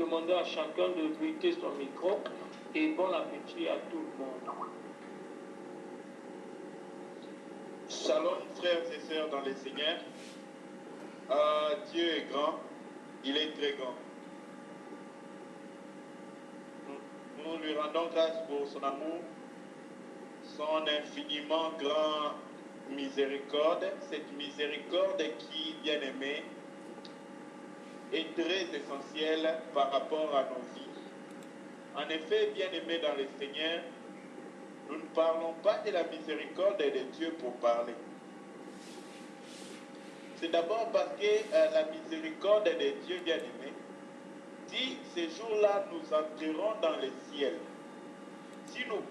demander à chacun de muter son micro et bon appétit à tout le monde. Shalom frères et sœurs dans le Seigneur. Dieu est grand, il est très grand. Nous lui rendons grâce pour son amour, son infiniment grand miséricorde, cette miséricorde qui, bien aimé, est très essentielle par rapport à nos vies. En effet, bien aimé dans le Seigneur, nous ne parlons pas de la miséricorde de Dieu pour parler. C'est d'abord parce que la miséricorde de Dieu, bien aimé, dit ces jours-là nous entrerons dans le ciel. Si nous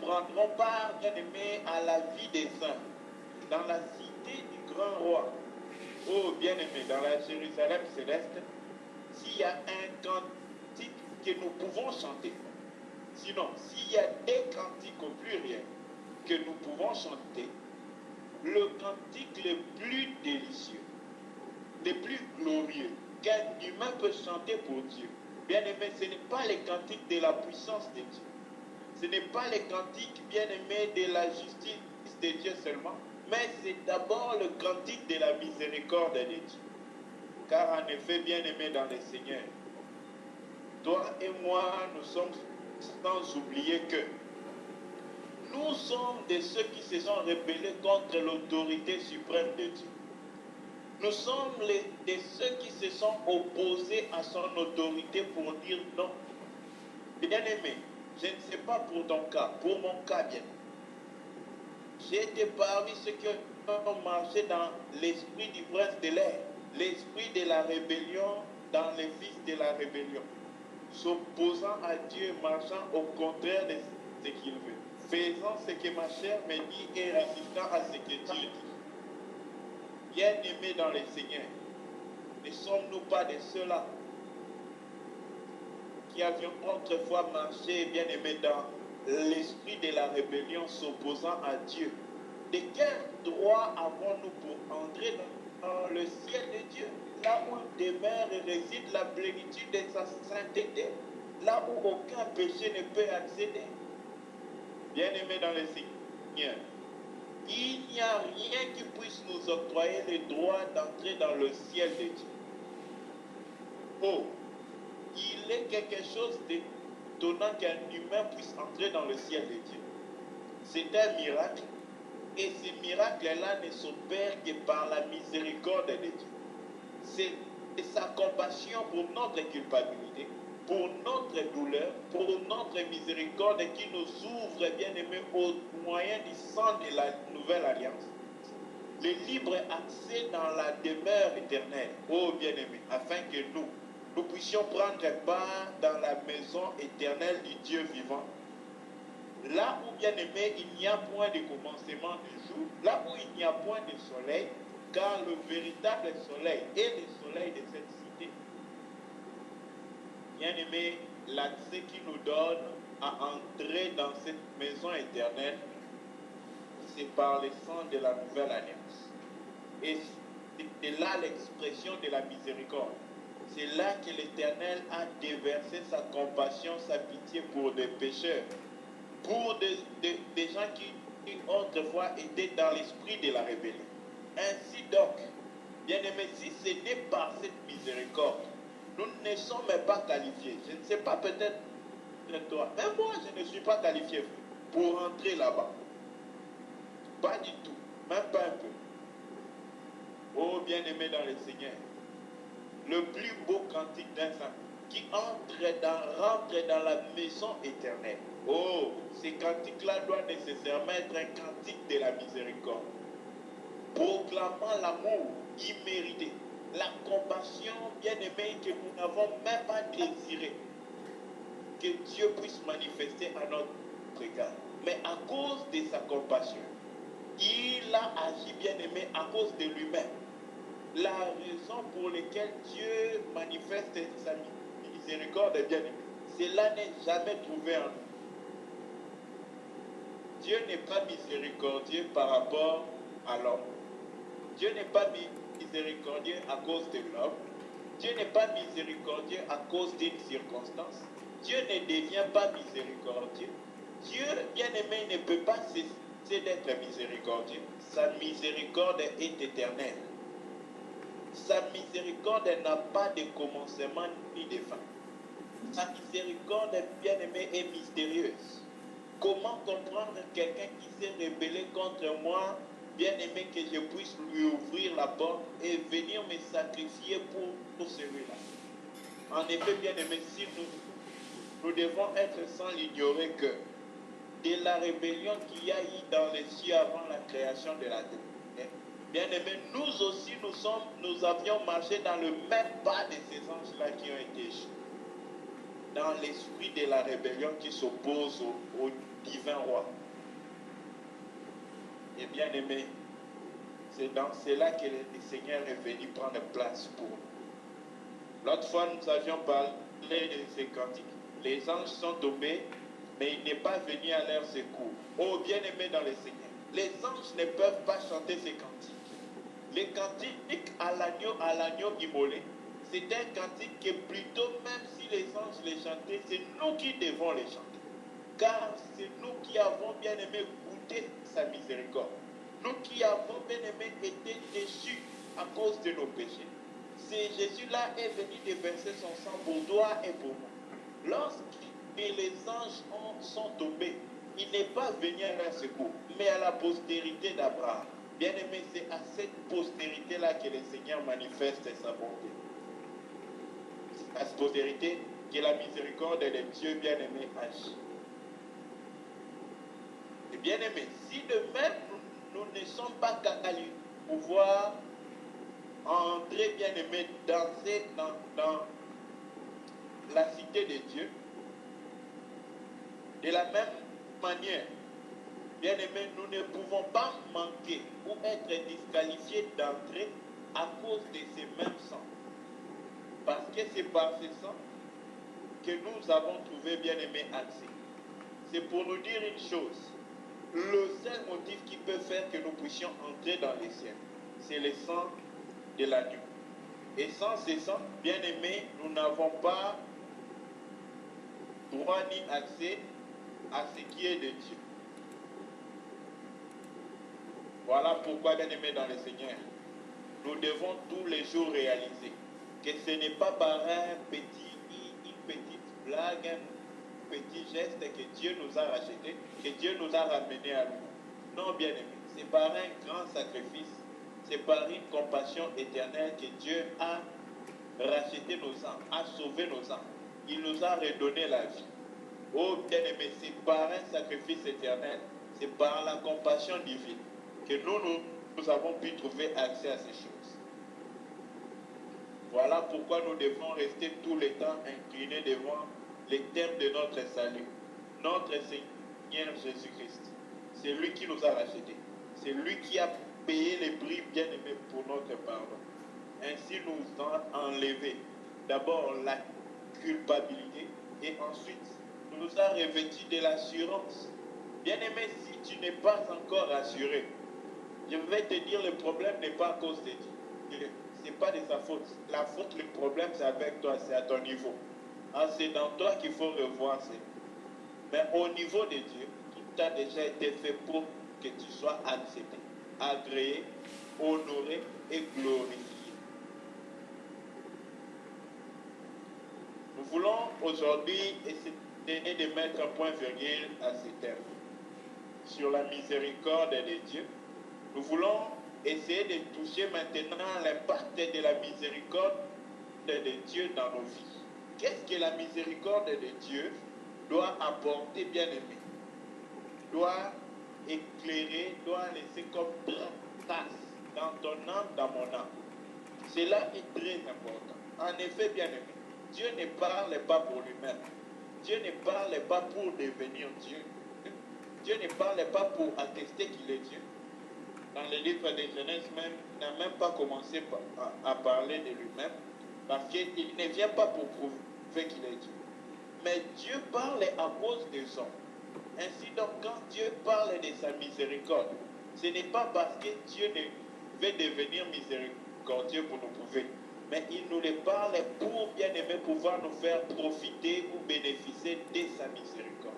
prendrons part, bien aimé, à la vie des saints, dans la cité du grand roi, oh bien aimé, dans la Jérusalem céleste, s'il y a un cantique que nous pouvons chanter, sinon, s'il y a des cantiques au pluriel que nous pouvons chanter, le cantique le plus délicieux, le plus glorieux qu'un humain peut chanter pour Dieu, bien aimé, ce n'est pas les cantiques de la puissance de Dieu. Ce n'est pas les cantiques, bien aimés, de la justice de Dieu seulement, mais c'est d'abord le cantique de la miséricorde de Dieu. Car en effet, bien aimé dans le Seigneur, toi et moi, nous sommes sans oublier que nous sommes de ceux qui se sont rebellés contre l'autorité suprême de Dieu. Nous sommes de ceux qui se sont opposés à son autorité pour dire non. Bien aimé, je ne sais pas pour ton cas, pour mon cas bien. J'ai été parmi ceux qui ont marché dans l'esprit du prince de l'air, l'esprit de la rébellion dans les fils de la rébellion, s'opposant à Dieu, marchant au contraire de ce qu'il veut, faisant ce que ma chair me dit et résistant à ce que Dieu dit. Bien-aimés dans le Seigneur, ne sommes-nous pas de ceux-là qui avions autrefois marché, bien-aimés, dans l'esprit de la rébellion s'opposant à Dieu? De quel droit avons-nous pour entrer dans le ciel de Dieu, là où demeure et réside la plénitude de sa sainteté, là où aucun péché ne peut accéder? Bien-aimés dans le Seigneur, il n'y a rien qui puisse nous octroyer le droit d'entrer dans le ciel de Dieu. Oh, il est quelque chose d'étonnant qu'un humain puisse entrer dans le ciel de Dieu. C'est un miracle, et ce miracle-là ne s'opère que par la miséricorde de Dieu. C'est sa compassion pour notre culpabilité, pour notre douleur, pour notre miséricorde qui nous ouvre, bien aimés, au moyen du sang de la nouvelle alliance, le libre accès dans la demeure éternelle, ô bien-aimés, afin que nous puissions prendre part dans la maison éternelle du Dieu vivant. Là où, bien-aimé, il n'y a point de commencement du jour, là où il n'y a point de soleil, car le véritable soleil est le soleil de cette cité. Bien-aimé, l'accès qui nous donne à entrer dans cette maison éternelle, c'est par le sang de la nouvelle alliance. Et c'est là l'expression de la miséricorde. C'est là que l'Éternel a déversé sa compassion, sa pitié pour des pécheurs, pour des gens qui autrefois étaient dans l'esprit de la rébellion. Ainsi donc, bien-aimés, si ce n'est par cette miséricorde, nous ne sommes pas qualifiés. Je ne sais pas, peut-être toi, mais moi je ne suis pas qualifié pour entrer là-bas. Pas du tout, même pas un peu. Oh bien-aimé dans le Seigneur, le plus beau cantique d'un saint qui rentre dans la maison éternelle. Oh, ces cantiques-là doivent nécessairement être un cantique de la miséricorde, proclamant l'amour immérité, la compassion bien-aimée que nous n'avons même pas désiré que Dieu puisse manifester à notre égard. Mais à cause de sa compassion, il a agi bien-aimé à cause de lui-même. La raison pour laquelle Dieu manifeste sa miséricorde est bien-aimé, cela n'est jamais trouvé en nous. Dieu n'est pas miséricordieux par rapport à l'homme. Dieu n'est pas miséricordieux à cause de l'homme. Dieu n'est pas miséricordieux à cause d'une circonstance. Dieu ne devient pas miséricordieux. Dieu, bien-aimé, ne peut pas cesser d'être miséricordieux. Sa miséricorde est éternelle. Sa miséricorde n'a pas de commencement ni de fin. Sa miséricorde, bien-aimé, est mystérieuse. Comment comprendre quelqu'un qui s'est rebellé contre moi, bien-aimé, que je puisse lui ouvrir la porte et venir me sacrifier pour celui-là? En effet, bien-aimé, si nous devons être sans l'ignorer que de la rébellion qu'il y a eu dans les cieux avant la création de la terre, bien-aimé, nous aussi, nous avions marché dans le même pas de ces anges-là qui ont été échoués. Dans l'esprit de la rébellion qui s'oppose au divin roi. Et bien aimé, c'est dans cela que le Seigneur est venu prendre place pour nous. L'autre fois, nous avions parlé de ces cantiques. Les anges sont tombés, mais il n'est pas venu à leur secours. Oh, bien aimé dans le Seigneur, les anges ne peuvent pas chanter ces cantiques. Les cantiques à l'agneau immolé, c'est un cantique que plutôt, même si les anges les chantaient, c'est nous qui devons les chanter. Car c'est nous qui avons bien aimé goûter sa miséricorde. Nous qui avons bien aimé été déchus à cause de nos péchés. C'est Jésus-là est venu déverser son sang pour toi et pour moi. Lorsque les anges sont tombés, il n'est pas venu à leur secours, mais à la postérité d'Abraham. Bien aimé, c'est à cette postérité-là que le Seigneur manifeste sa bonté. À cette postérité que la miséricorde de Dieu bien-aimé agit. Et bien-aimé, si de même nous ne sommes pas capables de pouvoir entrer, bien-aimé, danser dans la cité de Dieu, de la même manière, bien-aimé, nous ne pouvons pas manquer ou être disqualifiés d'entrer à cause de ces mêmes sangs. Parce que c'est par ces sangs que nous avons trouvé, bien-aimé, accès. C'est pour nous dire une chose. Le seul motif qui peut faire que nous puissions entrer dans les cieux, c'est le sang de l'agneau. Et sans ce sang, bien-aimé, nous n'avons pas droit ni accès à ce qui est de Dieu. Voilà pourquoi, bien-aimé dans le Seigneur, nous devons tous les jours réaliser que ce n'est pas par une petite blague, un petit geste que Dieu nous a rachetés, que Dieu nous a ramenés à lui. Non, bien-aimé, c'est par un grand sacrifice, c'est par une compassion éternelle que Dieu a racheté nos âmes, a sauvé nos âmes. Il nous a redonné la vie. Oh, bien-aimé, c'est par un sacrifice éternel, c'est par la compassion divine que nous avons pu trouver accès à ces choses. Voilà pourquoi nous devons rester tout le temps inclinés devant les termes de notre salut. Notre Seigneur Jésus-Christ. C'est lui qui nous a rachetés. C'est lui qui a payé les prix bien-aimés pour notre pardon. Ainsi nous a enlevé d'abord la culpabilité et ensuite nous a revêtus de l'assurance. Bien-aimé, si tu n'es pas encore assuré, je vais te dire, le problème n'est pas à cause de Dieu. Ce n'est pas de sa faute. La faute, le problème, c'est avec toi, c'est à ton niveau. Ah, c'est dans toi qu'il faut revoir. Mais au niveau de Dieu, tout a déjà été fait pour que tu sois accepté, agréé, honoré et glorifié. Nous voulons aujourd'hui essayer de mettre un point virgule à ces termes. Sur la miséricorde de Dieu, nous voulons essayer de toucher maintenant l'impact de la miséricorde de Dieu dans nos vies. Qu'est-ce que la miséricorde de Dieu doit apporter, bien-aimé, doit éclairer, doit laisser comme trace dans ton âme, dans mon âme? Cela est très important. En effet, bien-aimé, Dieu ne parle pas pour lui-même. Dieu ne parle pas pour devenir Dieu. Dieu ne parle pas pour attester qu'il est Dieu. Dans le livre de Genèse même, il n'a même pas commencé à parler de lui-même, parce qu'il ne vient pas pour prouver qu'il est Dieu. Mais Dieu parle à cause des hommes. Ainsi donc, quand Dieu parle de sa miséricorde, ce n'est pas parce que Dieu ne veut devenir miséricordieux pour nous prouver, mais il nous les parle pour, bien aimé, pouvoir nous faire profiter ou bénéficier de sa miséricorde.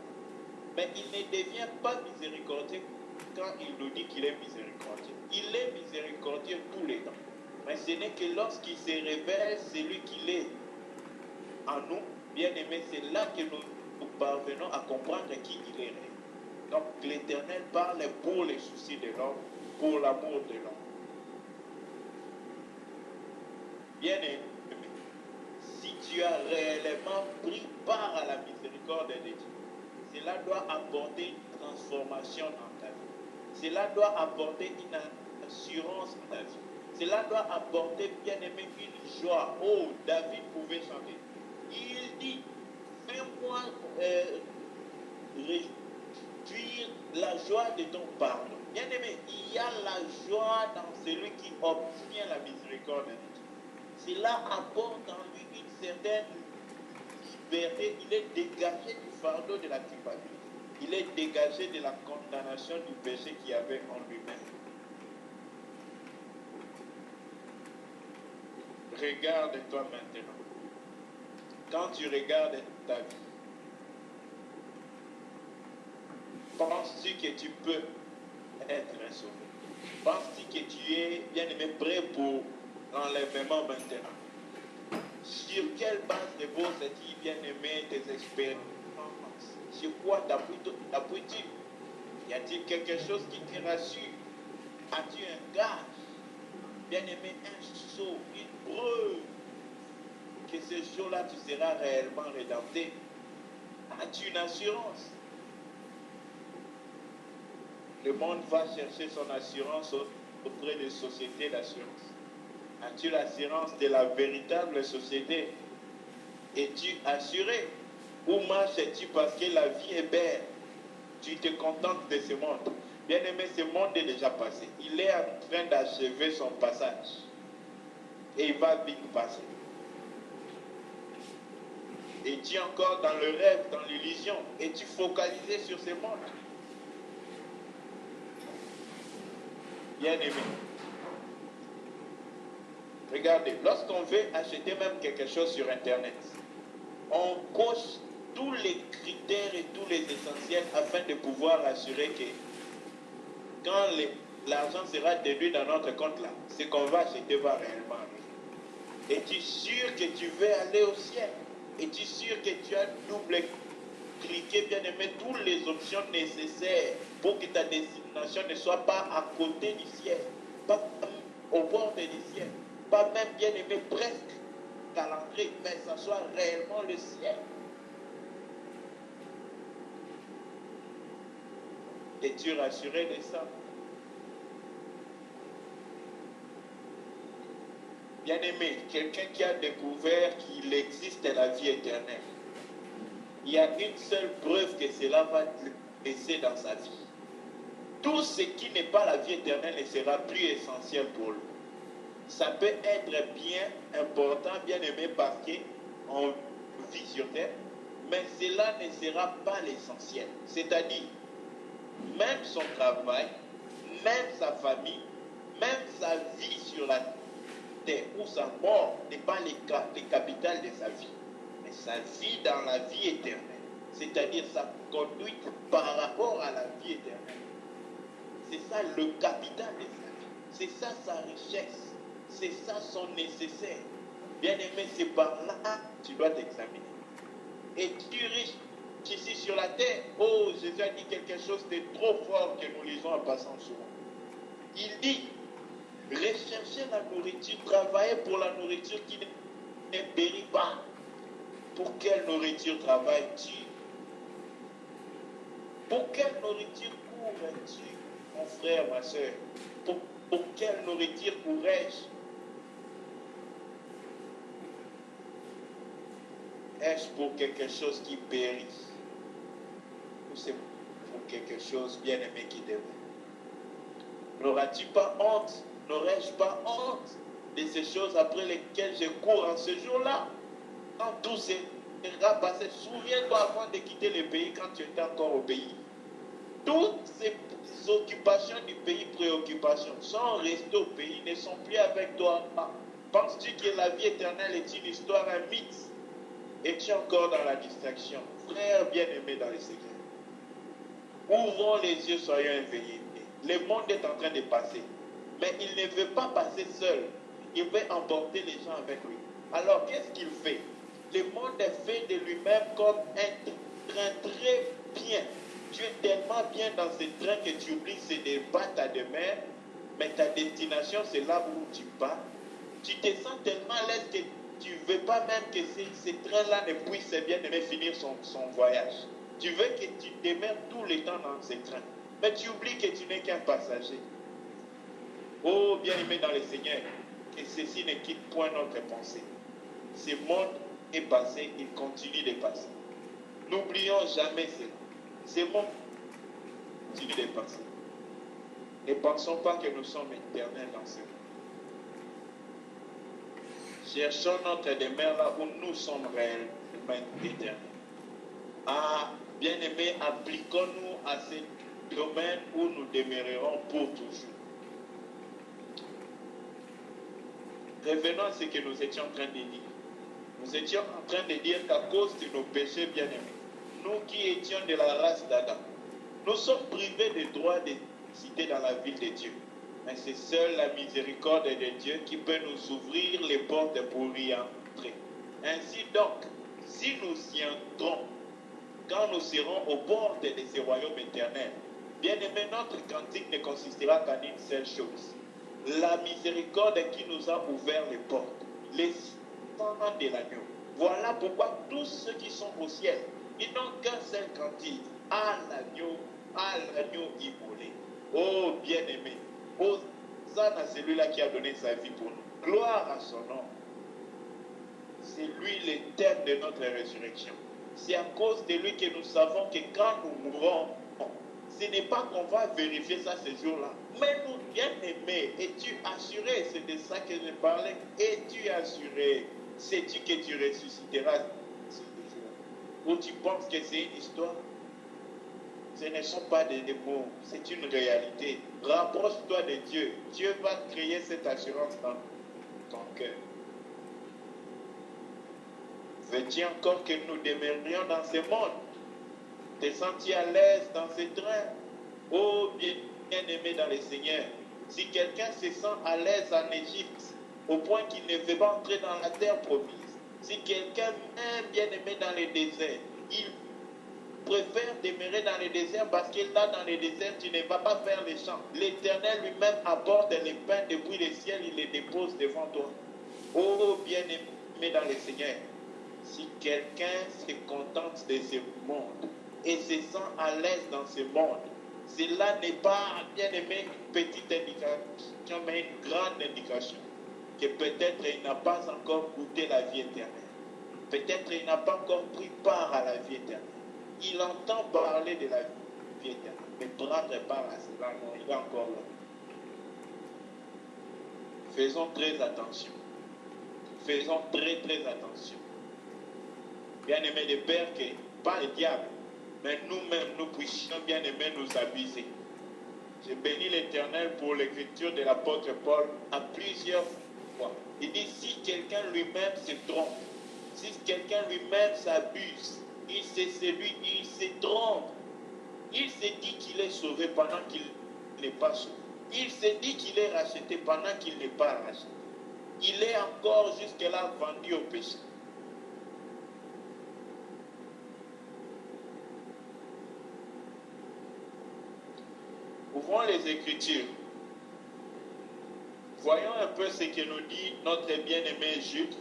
Mais il ne devient pas miséricordieux quand il nous dit qu'il est miséricordieux. Il est miséricordieux tous les temps. Mais ce n'est que lorsqu'il se révèle celui qu'il est en nous, bien aimé, c'est là que nous parvenons à comprendre qui il est réel. Donc l'Éternel parle pour les soucis de l'homme, pour l'amour de l'homme. Bien aimé, si tu as réellement pris part à la miséricorde de Dieu, cela doit apporter une transformation dans ta vie. Cela doit apporter une assurance dans ta vie. Cela doit apporter, bien aimé, une joie. Oh, David pouvait chanter. Il dit, fais-moi réduire la joie de ton pardon. Bien aimé, il y a la joie dans celui qui obtient la miséricorde de Dieu. Cela apporte en lui une certaine liberté. Il est dégagé du fardeau de la culpabilité. Il est dégagé de la condamnation du péché qu'il y avait en lui-même. Regarde-toi maintenant. Quand tu regardes ta vie, penses-tu que tu peux être sauvé? Penses-tu que tu es, bien aimé, prêt pour l'enlèvement maintenant? Sur quelle base reposes-tu, bien aimé, tes expériences? Sur quoi t'appuies-tu? Y a-t-il quelque chose qui te rassure? As-tu un gage? Bien aimé, un sceau, une preuve que ce jour-là tu seras réellement rédempté? As-tu une assurance? Le monde va chercher son assurance auprès des sociétés d'assurance. As-tu l'assurance de la véritable société? Es-tu assuré? Ou marches-tu parce que la vie est belle? Tu te contentes de ce monde. Bien aimé, ce monde est déjà passé. Il est en train d'achever son passage. Et il va vite passer. Es-tu encore dans le rêve, dans l'illusion? Es-tu focalisé sur ce monde? Bien aimé. Regardez, lorsqu'on veut acheter même quelque chose sur Internet, on coche tous les critères et tous les essentiels afin de pouvoir assurer que quand l'argent sera déduit dans notre compte là, ce qu'on va acheter va réellement arriver. Es-tu sûr que tu veux aller au ciel? Es-tu sûr que tu as double-cliqué, bien aimé, toutes les options nécessaires pour que ta destination ne soit pas à côté du ciel, pas au bord du ciel, pas même, bien aimé, presque à l'entrée, mais ça soit réellement le ciel? Es-tu rassuré de ça? Bien-aimé, quelqu'un qui a découvert qu'il existe la vie éternelle, il y a une seule preuve que cela va laisser dans sa vie. Tout ce qui n'est pas la vie éternelle ne sera plus essentiel pour lui. Ça peut être bien important, bien aimé, parce qu'on vit sur terre, mais cela ne sera pas l'essentiel. C'est-à-dire, même son travail, même sa famille, même sa vie sur la terre ou sa mort n'est pas le capital de sa vie, mais sa vie dans la vie éternelle, c'est-à-dire sa conduite par rapport à la vie éternelle. C'est ça le capital de sa vie, c'est ça sa richesse, c'est ça son nécessaire. Bien aimé, c'est par là que tu dois t'examiner. Es-tu riche ici sur la terre? Oh, Jésus a dit quelque chose de trop fort que nous lisons en passant souvent. Il dit, recherchez la nourriture, travaillez pour la nourriture qui ne périt pas. Pour quelle nourriture travailles-tu? Pour quelle nourriture cours-tu, mon frère, ma soeur? Pour quelle nourriture courrais-je? Est-ce pour quelque chose qui périt? Ou c'est pour quelque chose bien aimé qui demeure? N'auras-tu pas honte? N'aurais-je pas honte de ces choses après lesquelles je cours en ce jour-là? Quand tout sera passé, souviens-toi avant de quitter le pays, quand tu étais encore au pays. Toutes ces occupations du pays, préoccupations, sont restées au pays, ne sont plus avec toi. Penses-tu que la vie éternelle est une histoire, un mythe? Es-tu encore dans la distraction? Frère bien-aimé dans les Seigneur, ouvrons les yeux, soyons éveillés. Le monde est en train de passer, mais il ne veut pas passer seul. Il veut emporter les gens avec lui. Alors, qu'est-ce qu'il fait? Le monde est fait de lui-même comme un train très bien. Tu es tellement bien dans ce train que tu oublies ce débat à demain, mais ta destination, c'est là où tu pars. Tu te sens tellement à l'aise que tu ne veux pas même que ce train-là ne puisse bien aimer finir son voyage. Tu veux que tu demeures tout le temps dans ce train. Mais tu oublies que tu n'es qu'un passager. Oh, bien-aimé dans le Seigneur, que ceci ne quitte point notre pensée. Ce monde est passé, il continue de passer. N'oublions jamais cela. Ce monde continue de passer. Ne pensons pas que nous sommes éternels dans ce monde. Cherchons notre demeure là où nous sommes réellement éternels. Ah, bien-aimés, appliquons-nous à ce domaine où nous demeurerons pour toujours. Revenons à ce que nous étions en train de dire. Nous étions en train de dire qu'à cause de nos péchés bien-aimés, nous qui étions de la race d'Adam, nous sommes privés du droit de citer dans la ville de Dieu. Mais c'est seule la miséricorde de Dieu qui peut nous ouvrir les portes pour y entrer. Ainsi donc, si nous y entrons, quand nous serons aux portes de ce royaume éternel, bien-aimé, notre cantique ne consistera qu'en une seule chose. La miséricorde qui nous a ouvert les portes, les sang de l'agneau. Voilà pourquoi tous ceux qui sont au ciel, ils n'ont qu'un seul cantique. À l'agneau immolé. Oh bien-aimé, hosanna à celui-là qui a donné sa vie pour nous. Gloire à son nom. C'est lui le thème de notre résurrection. C'est à cause de lui que nous savons que quand nous mourrons, ce n'est pas qu'on va vérifier ça ce jour-là. Mais nous, bien-aimés, es-tu assuré? C'est de ça que je parlais. Es-tu assuré? Sais-tu que tu ressusciteras ce jour? Ou tu penses que c'est une histoire? Ce ne sont pas des mots, c'est une réalité. Rapproche-toi de Dieu. Dieu va créer cette assurance dans ton cœur. Veux-tu encore que nous demeurions dans ce monde? Te sens-tu à l'aise dans ce train? Oh, bien-aimé dans le Seigneur, si quelqu'un se sent à l'aise en Égypte, au point qu'il ne veut pas entrer dans la terre promise, si quelqu'un même bien-aimé dans le désert, il préfère demeurer dans le désert parce que là, dans le désert, tu ne vas pas faire les champs. L'Éternel lui-même apporte les pains depuis le ciel, il les dépose devant toi. Oh, bien-aimé dans le Seigneur, si quelqu'un se contente de ce monde et se sent à l'aise dans ce monde, cela n'est pas, bien-aimé, une petite indication, mais une grande indication que peut-être il n'a pas encore goûté la vie éternelle. Peut-être il n'a pas encore pris part à la vie éternelle. Il entend parler de la vie éternelle, mais prendre part à cela, non, il est encore là. Faisons très attention. Faisons très attention. Bien-aimés des pères, que pas le diable, mais nous-mêmes, nous puissions, bien-aimés, nous abuser. J'ai béni l'Éternel pour l'écriture de l'apôtre Paul à plusieurs fois. Il dit, si quelqu'un lui-même se trompe, si quelqu'un lui-même s'abuse, il se trompe. Il se dit qu'il est sauvé pendant qu'il n'est pas sauvé. Il se dit qu'il est racheté pendant qu'il n'est pas racheté. Il est encore jusque-là vendu au péché. Ouvrons les Écritures. Voyons un peu ce que nous dit notre bien-aimé Jude.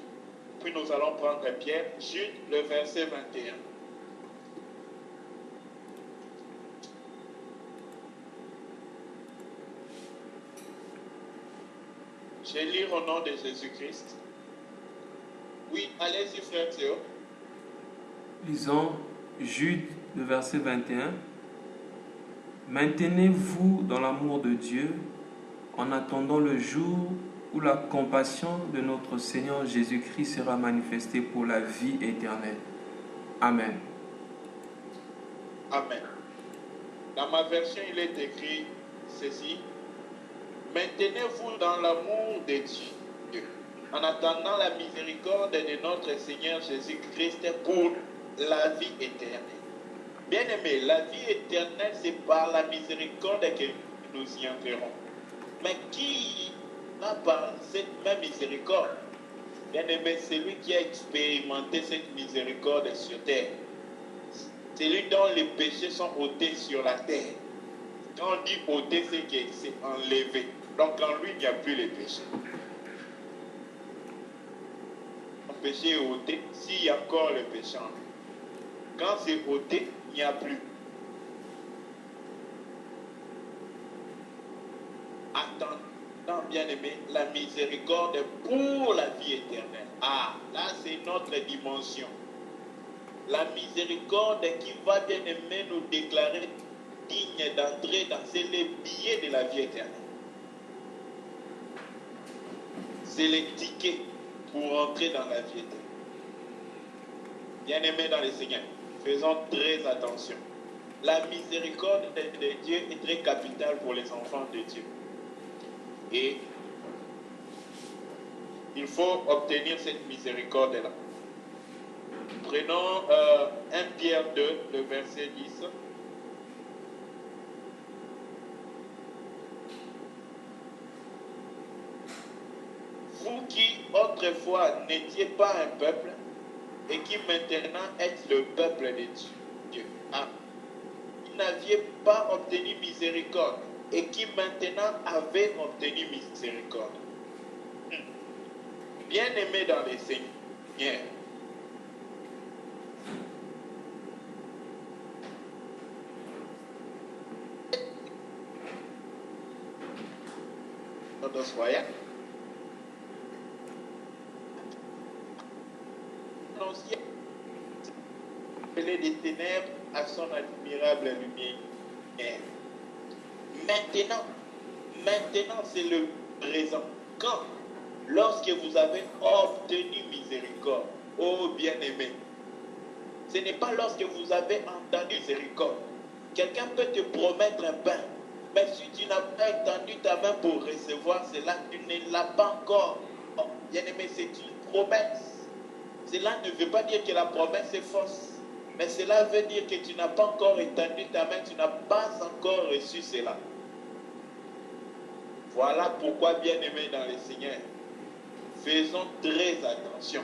Puis nous allons prendre Pierre. Jude, le verset 21. Je vais lire au nom de Jésus-Christ. Oui, allez-y, frère Théo. Lisons Jude, le verset 21. Maintenez-vous dans l'amour de Dieu en attendant le jour où la compassion de notre Seigneur Jésus-Christ sera manifestée pour la vie éternelle. Amen. Amen. Dans ma version, il est écrit ceci. Maintenez-vous dans l'amour de Dieu en attendant la miséricorde de notre Seigneur Jésus-Christ pour la vie éternelle. Bien-aimés, la vie éternelle, c'est par la miséricorde que nous y entrerons. Mais qui a par cette même miséricorde? Bien-aimé, c'est lui qui a expérimenté cette miséricorde sur terre. C'est lui dont les péchés sont ôtés sur la terre. Quand on dit ôté, c'est que c'est enlevé. Donc en lui, il n'y a plus les péchés. Le péché est ôté, s'il y a encore le péché en lui. Quand c'est ôté, il n'y a plus. Attendant, bien-aimé, la miséricorde pour la vie éternelle. Ah, là c'est notre dimension. La miséricorde qui va, bien-aimé, nous déclarer dignes d'entrer dans les billets de la vie éternelle. C'est les tickets pour entrer dans la vie éternelle. Bien-aimés dans le Seigneur, faisons très attention. La miséricorde de Dieu est très capitale pour les enfants de Dieu. Et il faut obtenir cette miséricorde-là. Prenons 1 Pierre 2, le verset 10. Vous qui autrefois n'étiez pas un peuple et qui maintenant êtes le peuple de Dieu. Ah. Vous n'aviez pas obtenu miséricorde et qui maintenant avez obtenu miséricorde. Bien-aimés dans les Seigneurs, notre soyez annoncié des ténèbres à son admirable lumière. Maintenant c'est le présent. Quand? Lorsque vous avez obtenu miséricorde, oh bien-aimé. Ce n'est pas lorsque vous avez entendu miséricorde. Quelqu'un peut te promettre un pain, mais si tu n'as pas étendu ta main pour recevoir cela, tu ne l'as pas encore. Oh, bien-aimé, c'est une promesse. Cela ne veut pas dire que la promesse est fausse, mais cela veut dire que tu n'as pas encore étendu ta main, tu n'as pas encore reçu cela. Voilà pourquoi, bien-aimés dans le Seigneur, faisons très attention.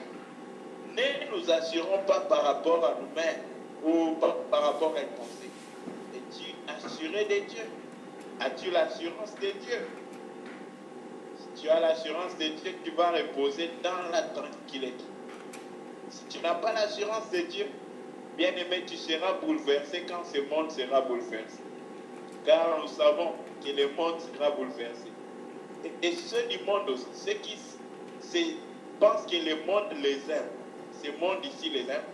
Ne nous assurons pas par rapport à nous-mêmes ou par rapport à une pensée. Es-tu assuré de Dieu? As-tu l'assurance de Dieu? Si tu as l'assurance de Dieu, tu vas reposer dans la tranquillité. Si tu n'as pas l'assurance de Dieu, bien-aimé, tu seras bouleversé quand ce monde sera bouleversé. Car nous savons que le monde sera bouleversé. Et ceux du monde aussi, ceux qui pensent que le monde les aime, ce monde ici les aime,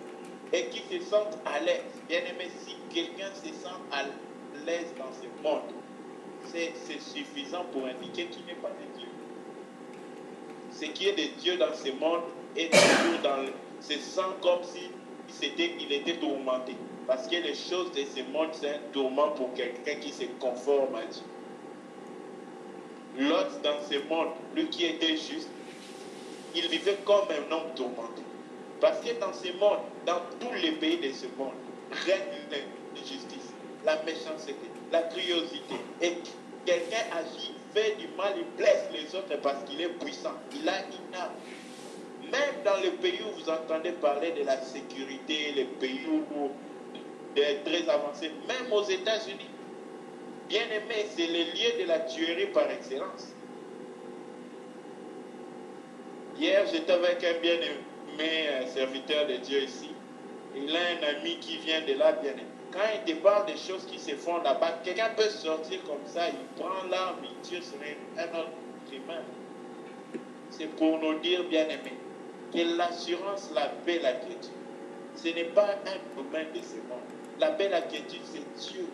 et qui se sentent à l'aise. Bien-aimé, si quelqu'un se sent à l'aise dans ce monde, c'est suffisant pour indiquer qu'il n'est pas de Dieu. Ce qui est de Dieu dans ce monde est toujours se sent comme si il était tourmenté. Parce que les choses de ce monde, c'est un tourment pour quelqu'un qui se conforme à Dieu. L'autre dans ce monde, lui qui était juste, il vivait comme un homme tourmenté. Parce que dans ce monde, dans tous les pays de ce monde, règne l'injustice, la méchanceté, la curiosité. Et quelqu'un agit, fait du mal, il blesse les autres parce qu'il est puissant. Il a une âme. Même dans les pays où vous entendez parler de la sécurité, les pays où très avancés, même aux États-Unis, bien aimé, c'est le lieu de la tuerie par excellence. Hier, j'étais avec un bien-aimé serviteur de Dieu ici. Il a un ami qui vient de là, bien aimé. Quand il te parle des choses qui se font là-bas, quelqu'un peut sortir comme ça, il prend l'arme, il tire sur un autre humain. C'est pour nous dire, bien aimé, que l'assurance, la paix, la quiétude, ce n'est pas un domaine de ce monde. La paix, la quiétude, c'est Dieu.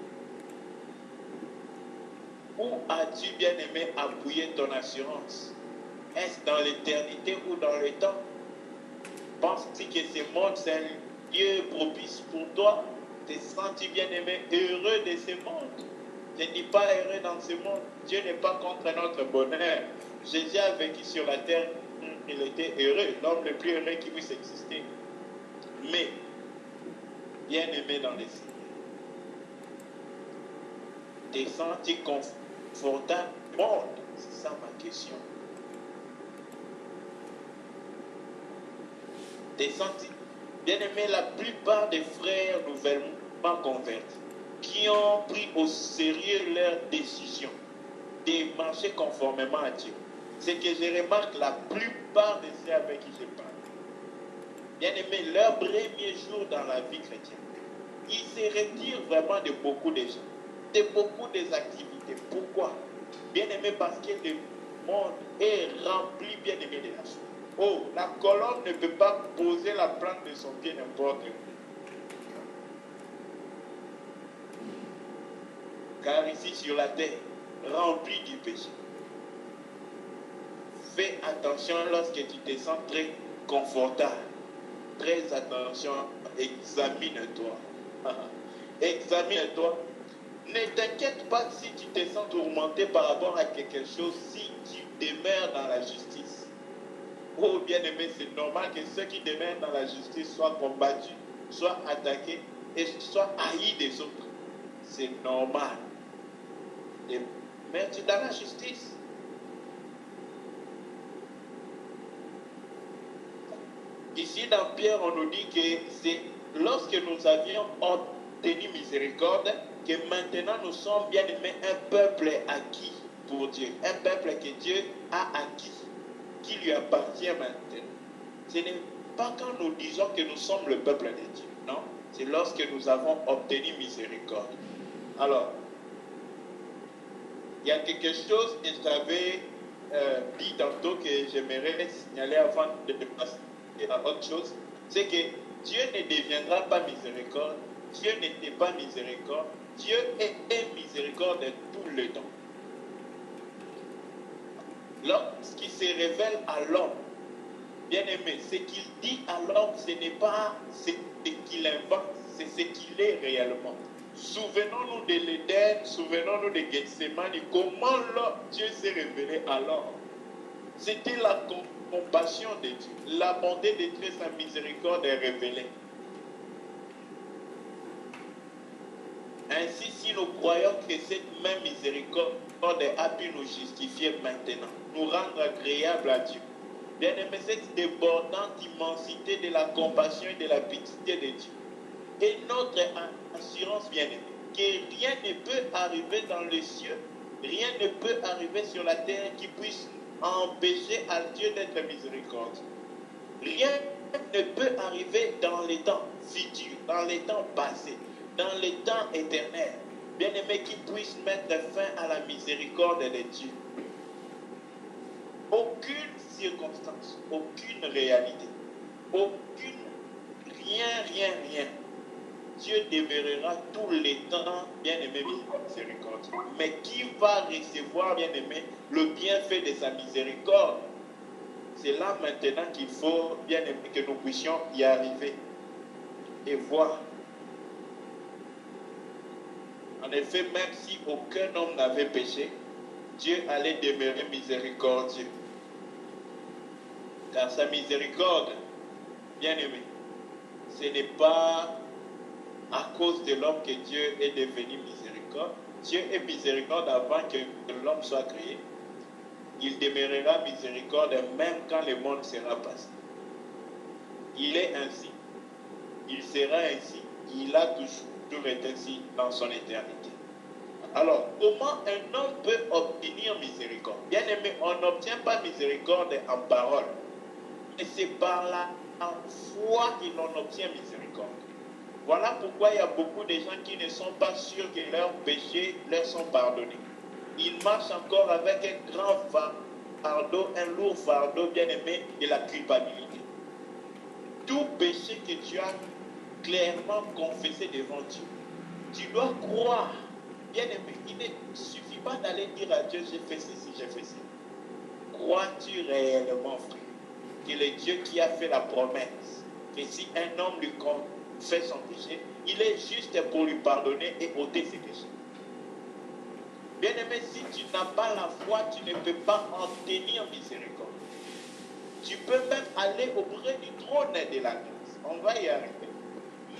Où as-tu, bien aimé, appuyé ton assurance? Est-ce dans l'éternité ou dans le temps? Penses-tu que ce monde, c'est un lieu propice pour toi? Te sens-tu, bien aimé, heureux de ce monde? Ne dis pas heureux dans ce monde. Dieu n'est pas contre notre bonheur. Jésus a vécu sur la terre il était heureux, l'homme le plus heureux qui puisse exister. Mais, bien aimé dans les cieux, t'es senti confortable au monde? C'est ça ma question. T'es senti, bien aimé, la plupart des frères nouvellement convertis qui ont pris au sérieux leur décision de marcher conformément à Dieu, c'est que je remarque la plupart de ceux avec qui je parle, bien aimé, leur premier jour dans la vie chrétienne, ils se retirent vraiment de beaucoup de gens, de beaucoup des activités. Pourquoi? Bien aimé, parce que le monde est rempli, bien aimé, de la chose. Oh, la colonne ne peut pas poser la plante de son pied n'importe où. Car ici sur la terre, rempli du péché. Fais attention lorsque tu te sens très confortable. Très attention, examine-toi. Examine-toi. Ne t'inquiète pas si tu te sens tourmenté par rapport à quelque chose, si tu demeures dans la justice. Oh bien aimé, c'est normal que ceux qui demeurent dans la justice soient combattus, soient attaqués et soient haïs des autres. C'est normal. Mais tu es dans la justice. Ici dans Pierre, on nous dit que c'est lorsque nous avions obtenu miséricorde que maintenant nous sommes bien aimés un peuple acquis pour Dieu. Un peuple que Dieu a acquis, qui lui appartient maintenant. Ce n'est pas quand nous disons que nous sommes le peuple de Dieu, non. C'est lorsque nous avons obtenu miséricorde. Alors, il y a quelque chose que j'avais dit tantôt que j'aimerais signaler avant de passer à autre chose, c'est que Dieu ne deviendra pas miséricorde, Dieu n'était pas miséricorde, Dieu est miséricorde tout le temps. Lorsqu'il se révèle à l'homme, bien aimé, ce qu'il dit à l'homme, ce n'est pas ce qu'il invente, c'est ce qu'il est réellement. Souvenons-nous de l'Éden, souvenons-nous de Gethsemane, comment Dieu s'est révélé à l'homme. C'était la compassion de Dieu, la bonté de Dieu, sa miséricorde est révélée. Ainsi, si nous croyons que cette même miséricorde a pu nous justifier maintenant, nous rendre agréables à Dieu, bien aimé, cette débordante immensité de la compassion et de la pitié de Dieu est notre assurance, bien aimé, que rien ne peut arriver dans les cieux, rien ne peut arriver sur la terre qui puisse empêcher à Dieu d'être miséricordieux. Rien ne peut arriver dans les temps futurs, dans les temps passés, dans les temps éternels, bien aimé, qui puisse mettre fin à la miséricorde de Dieu. Aucune circonstance, aucune réalité, aucune, rien. Dieu demeurera tous les temps, bien aimé, miséricordieux. Mais qui va recevoir, bien aimé, le bienfait de sa miséricorde? C'est là maintenant qu'il faut, bien aimé, que nous puissions y arriver et voir. En effet, même si aucun homme n'avait péché, Dieu allait demeurer miséricordieux. Car sa miséricorde, bien aimé, ce n'est pas à cause de l'homme que Dieu est devenu miséricorde. Dieu est miséricorde avant que l'homme soit créé. Il demeurera miséricorde même quand le monde sera passé. Il est ainsi. Il sera ainsi. Il a toujours été ainsi dans son éternité. Alors, comment un homme peut obtenir miséricorde? Bien aimé, on n'obtient pas miséricorde en parole. Mais c'est par la foi qu'on obtient miséricorde. Voilà pourquoi il y a beaucoup de gens qui ne sont pas sûrs que leurs péchés leur sont pardonnés. Ils marchent encore avec un grand fardeau, un lourd fardeau, bien aimé, de la culpabilité. Tout péché que tu as clairement confessé devant Dieu, tu dois croire, bien aimé, il ne suffit pas d'aller dire à Dieu, j'ai fait ceci, j'ai fait cela. Crois-tu réellement, frère, que le Dieu qui a fait la promesse, que si un homme lui fait son péché, il est juste pour lui pardonner et ôter ses péchés. Bien aimé, si tu n'as pas la foi, tu ne peux pas obtenir miséricorde. Tu peux même aller auprès du trône de la grâce. On va y arriver.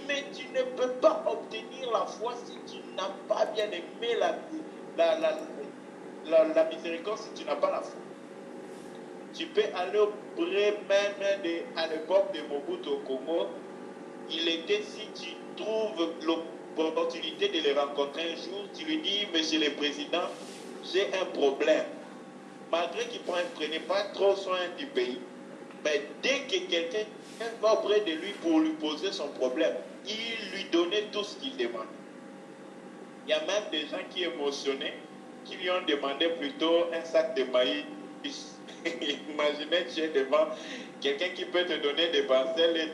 Mais tu ne peux pas obtenir la foi si tu n'as pas bien aimé la miséricorde, si tu n'as pas la foi. Tu peux aller auprès même à l'époque de Mobutu au Congo. Il était, si tu trouves l'opportunité de le rencontrer un jour, tu lui dis, Monsieur le Président, j'ai un problème. Malgré qu'il ne prenait pas trop soin du pays, mais dès que quelqu'un va auprès de lui pour lui poser son problème, il lui donnait tout ce qu'il demandait. Il y a même des gens qui émotionnés, qui lui ont demandé plutôt un sac de maïs. Imaginez, tu es devant quelqu'un qui peut te donner des parcelles et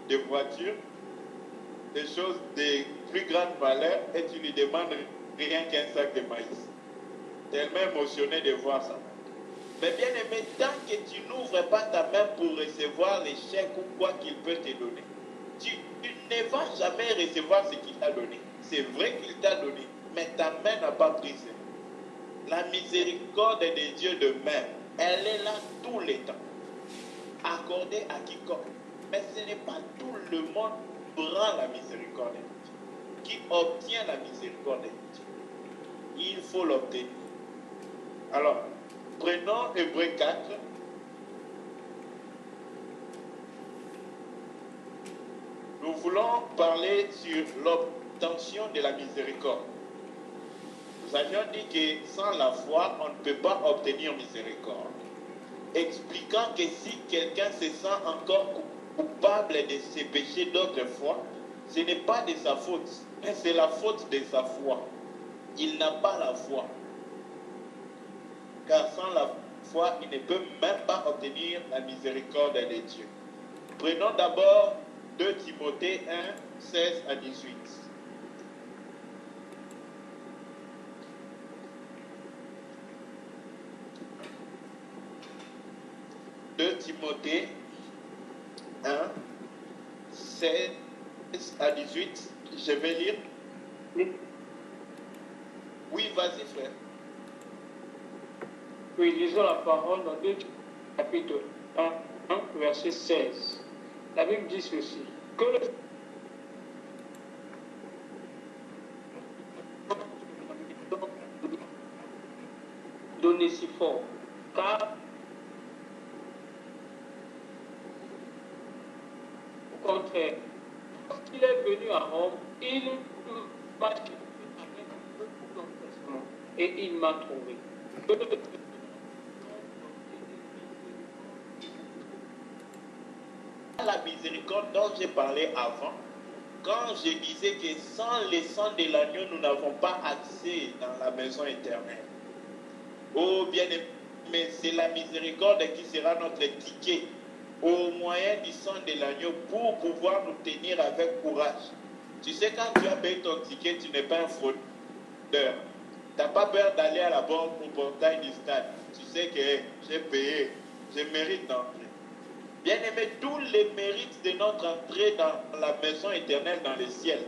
des voitures, des choses de plus grande valeur, et tu lui demandes rien qu'un sac de maïs. Tellement émotionné de voir ça. Mais bien aimé, tant que tu n'ouvres pas ta main pour recevoir les chèques ou quoi qu'il peut te donner, tu ne vas jamais recevoir ce qu'il t'a donné. C'est vrai qu'il t'a donné, mais ta main n'a pas pris ça. La miséricorde de Dieu de même, elle est là tous les temps, accordée à quiconque. Mais ce n'est pas tout le monde qui prend la miséricorde de Dieu, qui obtient la miséricorde de Dieu. Il faut l'obtenir. Alors, prenons Hébreux 4. Nous voulons parler sur l'obtention de la miséricorde. Nous avions dit que sans la foi, on ne peut pas obtenir miséricorde. Expliquant que si quelqu'un se sent encore coupable de ses péchés d'autrefois, ce n'est pas de sa faute, mais c'est la faute de sa foi. Il n'a pas la foi. Car sans la foi, il ne peut même pas obtenir la miséricorde de Dieu. Prenons d'abord 2 Timothée 1, 16 à 18. Timothée 1, 16 à 18. Je vais lire. Oui, vas-y, frère. Oui, lisons la parole dans 2 chapitre 1, verset 16. La Bible dit ceci. Que le d'Onésiphore, car au contraire, lorsqu'il est venu à Rome, il m'a cherché avec beaucoup d'empressement et il m'a trouvé. La miséricorde dont j'ai parlé avant, quand je disais que sans le sang de l'agneau, nous n'avons pas accès dans la maison éternelle. Oh bien-aimé, c'est la miséricorde qui sera notre ticket au moyen du sang de l'agneau pour pouvoir nous tenir avec courage. Tu sais, quand tu as payé ton ticket, tu n'es pas un fraudeur. Tu n'as pas peur d'aller à la banque au portail du stade. Tu sais que j'ai payé, je mérite d'entrer. Bien-aimé, tous les mérites de notre entrée dans la maison éternelle dans le ciel,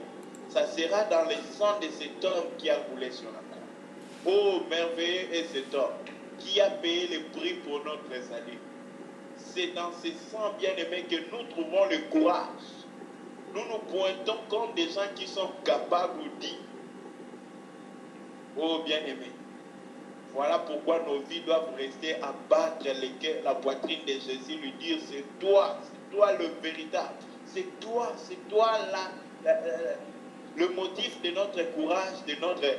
ça sera dans le sang de cet homme qui a roulé sur la croix. Oh, merveilleux est cet homme qui a payé le prix pour notre salut. C'est dans ce sang bien-aimé que nous trouvons le courage. Nous nous pointons comme des gens qui sont capables ou dignes. Oh, bien-aimé, voilà pourquoi nos vies doivent rester à battre la poitrine de Jésus, lui dire, c'est toi le véritable. C'est toi le motif de notre courage, de notre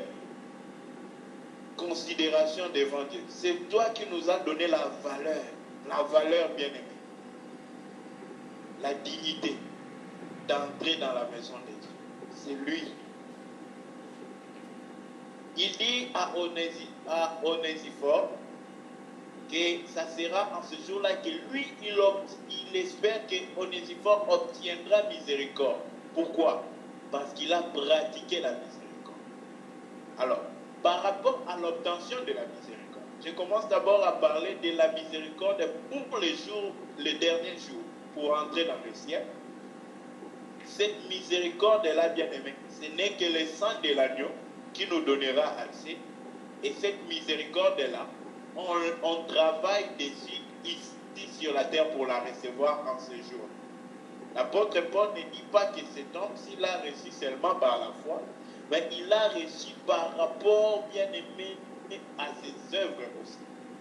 considération devant Dieu. C'est toi qui nous as donné la valeur bien-aimée, la dignité d'entrer dans la maison de Dieu. C'est lui. Il dit à Onésiphore que ça sera en ce jour-là que lui, il espère que Onésiphore obtiendra miséricorde. Pourquoi? Parce qu'il a pratiqué la miséricorde. Alors, par rapport à l'obtention de la miséricorde, je commence d'abord à parler de la miséricorde pour les derniers jours, pour entrer dans le ciel. Cette miséricorde-là, bien-aimée, ce n'est que le sang de l'agneau qui nous donnera accès. Et cette miséricorde-là, on travaille dessus ici ici sur la terre pour la recevoir en ce jour. L'apôtre Paul ne dit pas que cet homme, s'il a reçu seulement par la foi, mais il a reçu par rapport, bien aimé, à ses œuvres aussi.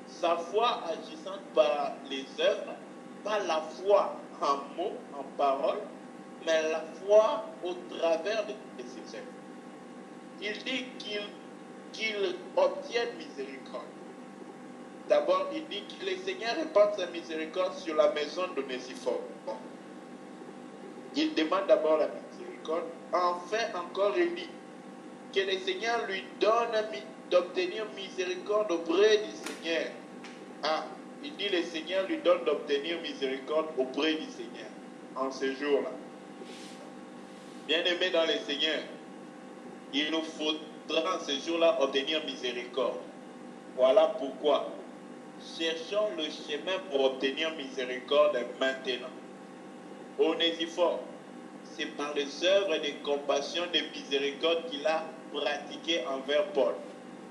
Sa foi agissant par les œuvres, pas la foi en mots, en paroles, mais la foi au travers de ses œuvres. Il dit qu'il obtienne miséricorde. D'abord, il dit que le Seigneur répande sa miséricorde sur la maison d'Onésiphore. Il demande d'abord la miséricorde. Enfin, encore, il dit que le Seigneur lui donne d'obtenir miséricorde auprès du Seigneur. Ah, il dit le Seigneur lui donne d'obtenir miséricorde auprès du Seigneur en ce jour-là. Bien-aimés dans le Seigneur, il nous faudra en ce jour-là obtenir miséricorde. Voilà pourquoi cherchons le chemin pour obtenir miséricorde maintenant. Onésiphore, c'est par les œuvres de compassion et de miséricorde qu'il a pratiqué envers Paul.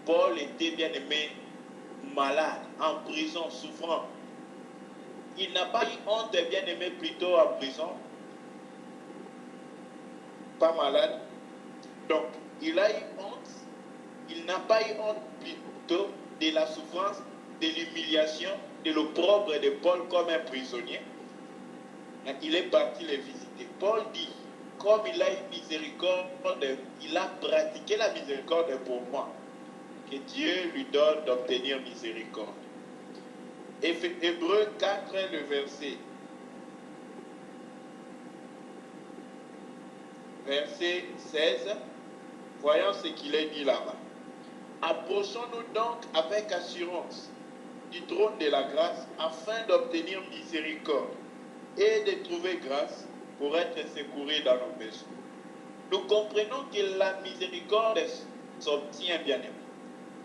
Paul était bien aimé, malade, en prison, souffrant. Il n'a pas eu honte, bien aimé, plutôt en prison, pas malade. Donc, il a eu honte, il n'a pas eu honte plutôt de la souffrance, de l'humiliation, de l'opprobre de Paul comme un prisonnier. Il est parti les visiter. Paul dit, comme il a eu miséricorde, il a pratiqué la miséricorde pour moi. Que Dieu lui donne d'obtenir miséricorde. Hébreux 4, le verset 16, voyons ce qu'il est dit là-bas. Approchons-nous donc avec assurance du trône de la grâce afin d'obtenir miséricorde et de trouver grâce pour être secourus dans nos besoins. Nous comprenons que la miséricorde s'obtient, bien aimé.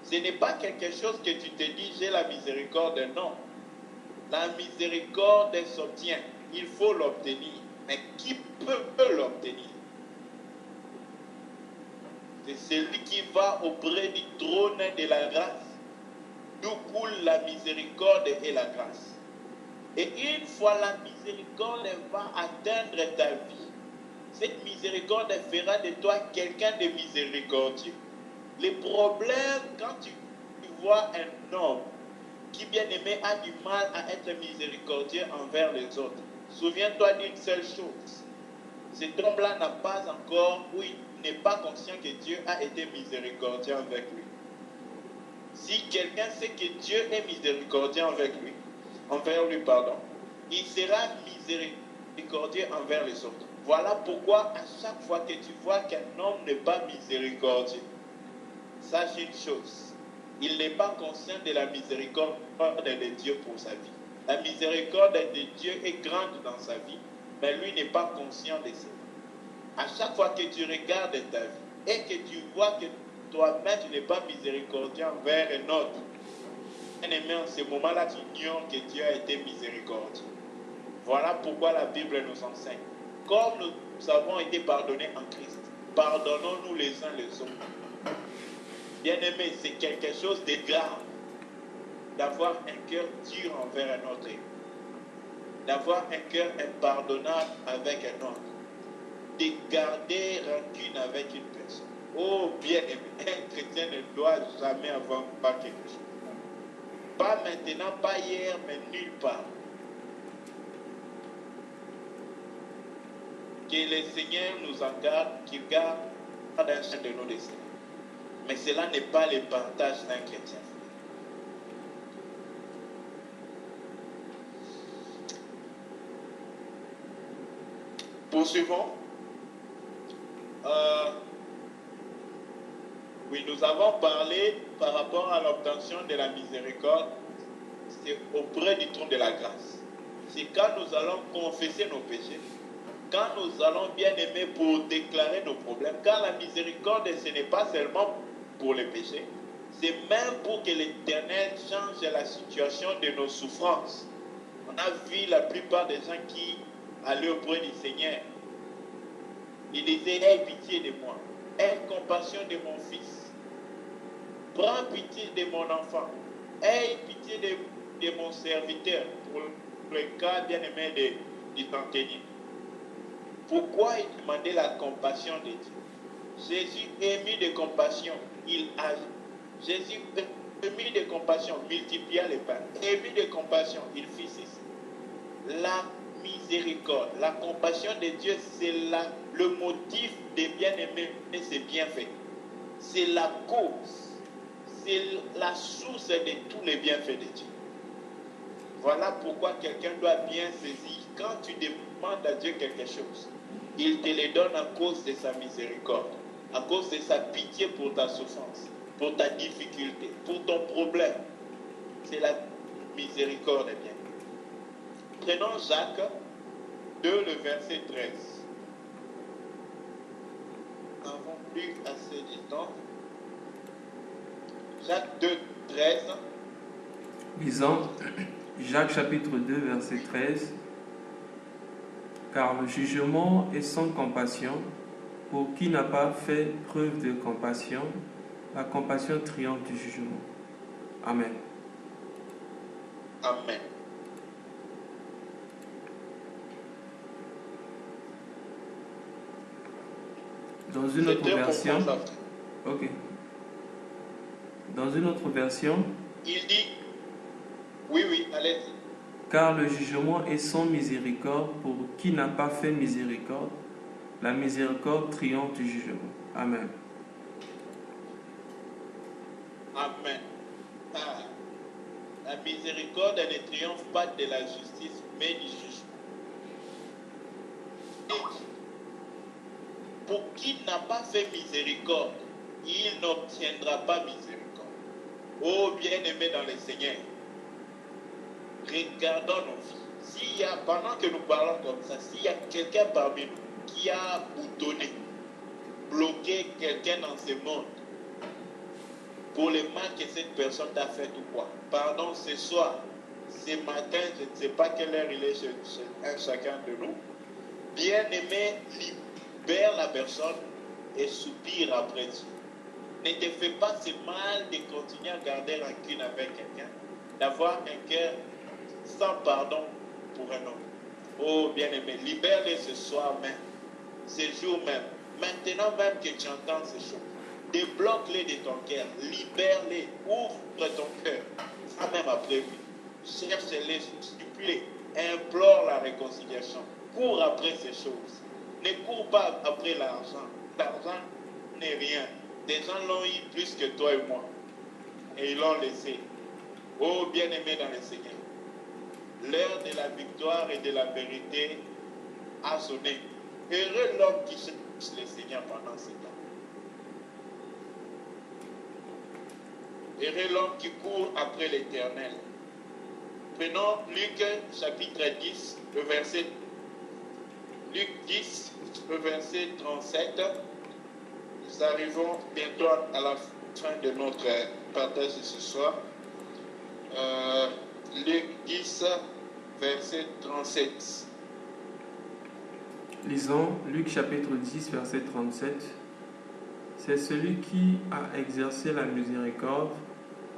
Ce n'est pas quelque chose que tu te dis, j'ai la miséricorde, non. La miséricorde s'obtient, il faut l'obtenir. Mais qui peut l'obtenir? C'est celui qui va auprès du trône de la grâce, d'où coule la miséricorde et la grâce. Et une fois la miséricorde va atteindre ta vie, cette miséricorde fera de toi quelqu'un de miséricordieux. Les problèmes, quand tu vois un homme qui, bien aimé, a du mal à être miséricordieux envers les autres, souviens-toi d'une seule chose. Cet homme-là n'a pas encore, ou il n'est pas conscient que Dieu a été miséricordieux avec lui. Si quelqu'un sait que Dieu est miséricordieux envers lui, il sera miséricordieux envers les autres. Voilà pourquoi à chaque fois que tu vois qu'un homme n'est pas miséricordieux, sache une chose, il n'est pas conscient de la miséricorde de Dieu pour sa vie. La miséricorde de Dieu est grande dans sa vie, mais lui n'est pas conscient de ça. À chaque fois que tu regardes ta vie et que tu vois que toi-même tu n'es pas miséricordieux envers un autre, bien-aimé, en ce moment-là, tu ignores que Dieu a été miséricordieux. Voilà pourquoi la Bible nous enseigne. Comme nous avons été pardonnés en Christ, pardonnons-nous les uns les autres. Bien-aimé, c'est quelque chose de grave d'avoir un cœur dur envers un autre, d'avoir un cœur impardonnable avec un autre, de garder rancune avec une personne. Oh bien-aimé, un chrétien ne doit jamais avoir pas quelque chose. Pas maintenant, pas hier, mais nulle part. Que le Seigneur nous en garde, qu'il garde un chien de nos destins. Mais cela n'est pas le partage d'un chrétien. Poursuivons. Oui, nous avons parlé par rapport à l'obtention de la miséricorde, c'est auprès du trône de la grâce. C'est quand nous allons confesser nos péchés, quand nous allons bien aimer pour déclarer nos problèmes, car la miséricorde, ce n'est pas seulement pour les péchés, c'est même pour que l'Éternel change la situation de nos souffrances. On a vu la plupart des gens qui allaient auprès du Seigneur. Ils disaient, aie pitié de moi, aie compassion de mon fils. Prends pitié de mon enfant. Aie pitié de mon serviteur. le cas, bien aimé, du centenier. Pourquoi il demandait la compassion de Dieu? Jésus ému de compassion, il agit. Jésus ému de compassion, multiplia les pains. Ému de compassion, il fit ceci. La miséricorde, la compassion de Dieu, c'est le motif des bien-aimés, c'est bienfaits. C'est la cause, c'est la source de tous les bienfaits de Dieu. Voilà pourquoi quelqu'un doit bien saisir. Quand tu demandes à Dieu quelque chose, il te le donne à cause de sa miséricorde, à cause de sa pitié pour ta souffrance, pour ta difficulté, pour ton problème. C'est la miséricorde, bien. Prenons Jacques 2, le verset 13. Nous n'avons plus assez de temps. Jacques 2, 13. Lisons Jacques chapitre 2, verset 13. Car le jugement est sans compassion. Pour qui n'a pas fait preuve de compassion, la compassion triomphe du jugement. Amen. Amen. Dans une autre version, ok. Dans une autre version, il dit, oui, allez-y. Car le jugement est sans miséricorde pour qui n'a pas fait miséricorde. La miséricorde triomphe du jugement. Amen. Amen. Ah, la miséricorde ne triomphe pas de la justice, mais du jugement. Pour qui n'a pas fait miséricorde, il n'obtiendra pas miséricorde. Oh bien-aimés dans le Seigneur, regardons nos vies. S'il y a, pendant que nous parlons comme ça, s'il y a quelqu'un parmi nous qui a boutonné, bloqué quelqu'un dans ce monde, pour le mal que cette personne t'a fait ou quoi, pardon, ce soir, ce matin, je ne sais pas quelle heure il est chez un chacun de nous, bien-aimé, libère la personne et soupire après Dieu. Ne te fais pas ce mal de continuer à garder rancune avec quelqu'un, d'avoir un cœur sans pardon pour un homme. Oh bien-aimé, libère-les ce soir même, ce jour même, maintenant même que tu entends ces choses. Débloque-les de ton cœur, libère-les, ouvre ton cœur, ça même après lui. Cherche-les, supplie, implore la réconciliation, cours après ces choses. Ne cours pas après l'argent. L'argent n'est rien. Des gens l'ont eu plus que toi et moi. Et ils l'ont laissé. Oh bien-aimé dans le Seigneur, l'heure de la victoire et de la vérité a sonné. Heureux l'homme qui cherche le Seigneur pendant ce temps. Heureux l'homme qui court après l'Éternel. Prenons Luc chapitre 10, le verset Luc 10, le verset 37. Nous arrivons bientôt à la fin de notre partage de ce soir. Luc 10, verset 37. Lisons Luc chapitre 10, verset 37. C'est celui qui a exercé la miséricorde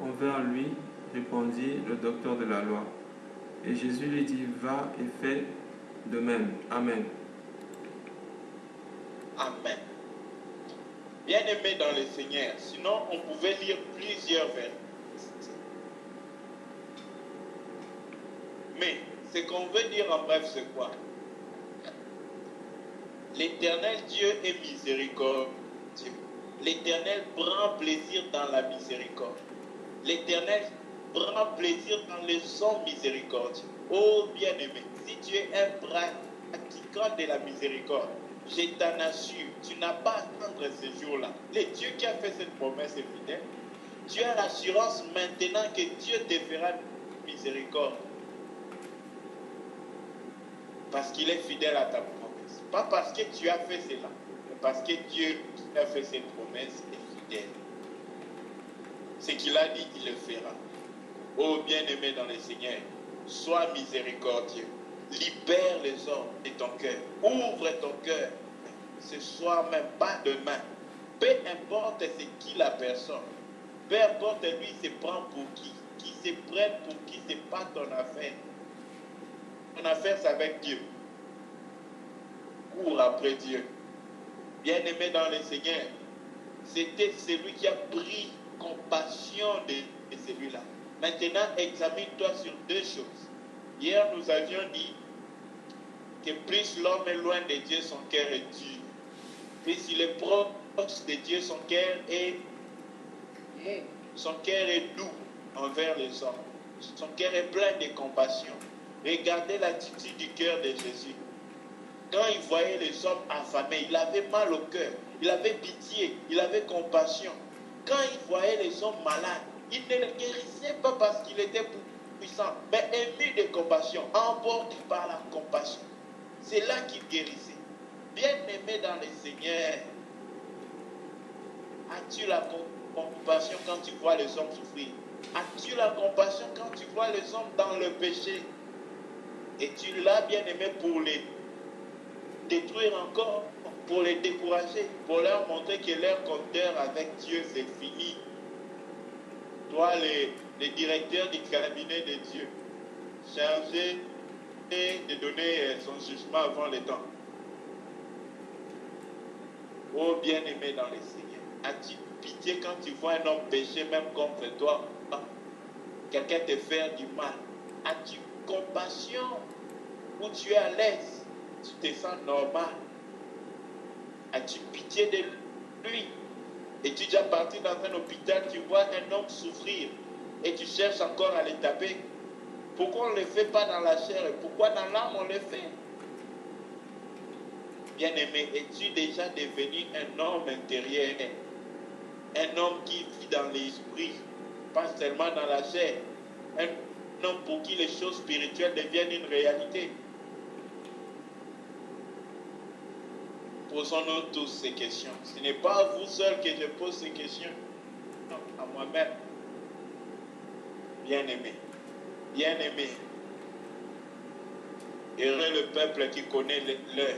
envers lui, répondit le docteur de la loi. Et Jésus lui dit, va et fais de même. Amen. Amen. Bien-aimés dans le Seigneur, sinon on pouvait lire plusieurs versets. Mais ce qu'on veut dire en bref, c'est quoi? L'Éternel Dieu est miséricordieux. L'Éternel prend plaisir dans la miséricorde. L'Éternel prend plaisir dans les hommes miséricordieux. Oh bien-aimé, si tu es un pratiquant de la miséricorde, je t'en assure, tu n'as pas à attendre ce jour-là. Le Dieu qui a fait cette promesse est fidèle. Tu as l'assurance maintenant que Dieu te fera miséricorde. Parce qu'il est fidèle à ta promesse. Pas parce que tu as fait cela, mais parce que Dieu qui a fait cette promesse est fidèle. Ce qu'il a dit, il le fera. Oh bien-aimé dans le Seigneur, sois miséricordieux. Libère les hommes de ton cœur. Ouvre ton cœur. Ce soir même, pas demain. Peu importe c'est qui la personne. Peu importe lui se prend pour qui se prenne pour qui, c'est pas ton affaire. affaire, c'est avec Dieu. Cours après Dieu. Bien-aimé dans le Seigneur, c'était celui qui a pris compassion de celui-là. Maintenant, examine-toi sur deux choses. Hier, nous avions dit que plus l'homme est loin de Dieu, son cœur est dur. Plus il est proche de Dieu, son cœur est mou. Son cœur est doux envers les hommes. Son cœur est plein de compassion. Regardez l'attitude du cœur de Jésus. Quand il voyait les hommes affamés, il avait mal au cœur. Il avait pitié, il avait compassion. Quand il voyait les hommes malades, il ne les guérissait pas parce qu'il était puissant, mais ému de compassion, emporté par la compassion. C'est là qu'il guérissait. Bien-aimé dans le Seigneur, as-tu la compassion quand tu vois les hommes souffrir? As-tu la compassion quand tu vois les hommes dans le péché? Et tu l'as, bien-aimé, pour les détruire encore, pour les décourager, pour leur montrer que leur compteur avec Dieu, c'est fini. Toi, les directeurs du cabinet de Dieu, chargé de donner son jugement avant le temps. Oh bien-aimé dans le Seigneur, as-tu pitié quand tu vois un homme pécher, même contre toi, quelqu'un te faire du mal? As-tu compassion où tu es à l'aise, tu te sens normal? As-tu pitié de lui? Et tu es déjà parti dans un hôpital, tu vois un homme souffrir et tu cherches encore à le taper. Pourquoi on ne le fait pas dans la chair et pourquoi dans l'âme on le fait? Bien-aimé, es-tu déjà devenu un homme intérieur? Un homme qui vit dans l'esprit, pas seulement dans la chair. Un homme pour qui les choses spirituelles deviennent une réalité. Posons-nous tous ces questions. Ce n'est pas à vous seul que je pose ces questions. Non, à moi-même. Bien-aimé. Bien-aimé. Heureux le peuple qui connaît l'heure.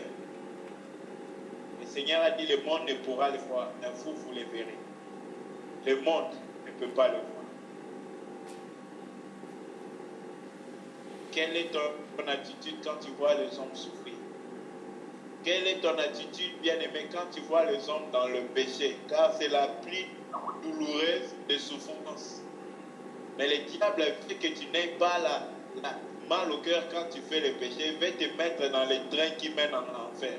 Le Seigneur a dit, le monde ne pourra le voir, mais vous le verrez. Le monde ne peut pas le voir. Quelle est ton attitude quand tu vois les hommes souffrir? Quelle est ton attitude, bien-aimé, quand tu vois les hommes dans le péché? Car c'est la plus douloureuse des souffrances. Mais le diable fait que tu n'aies pas la mal au cœur quand tu fais le péché. Il va te mettre dans les trains qui mènent en enfer.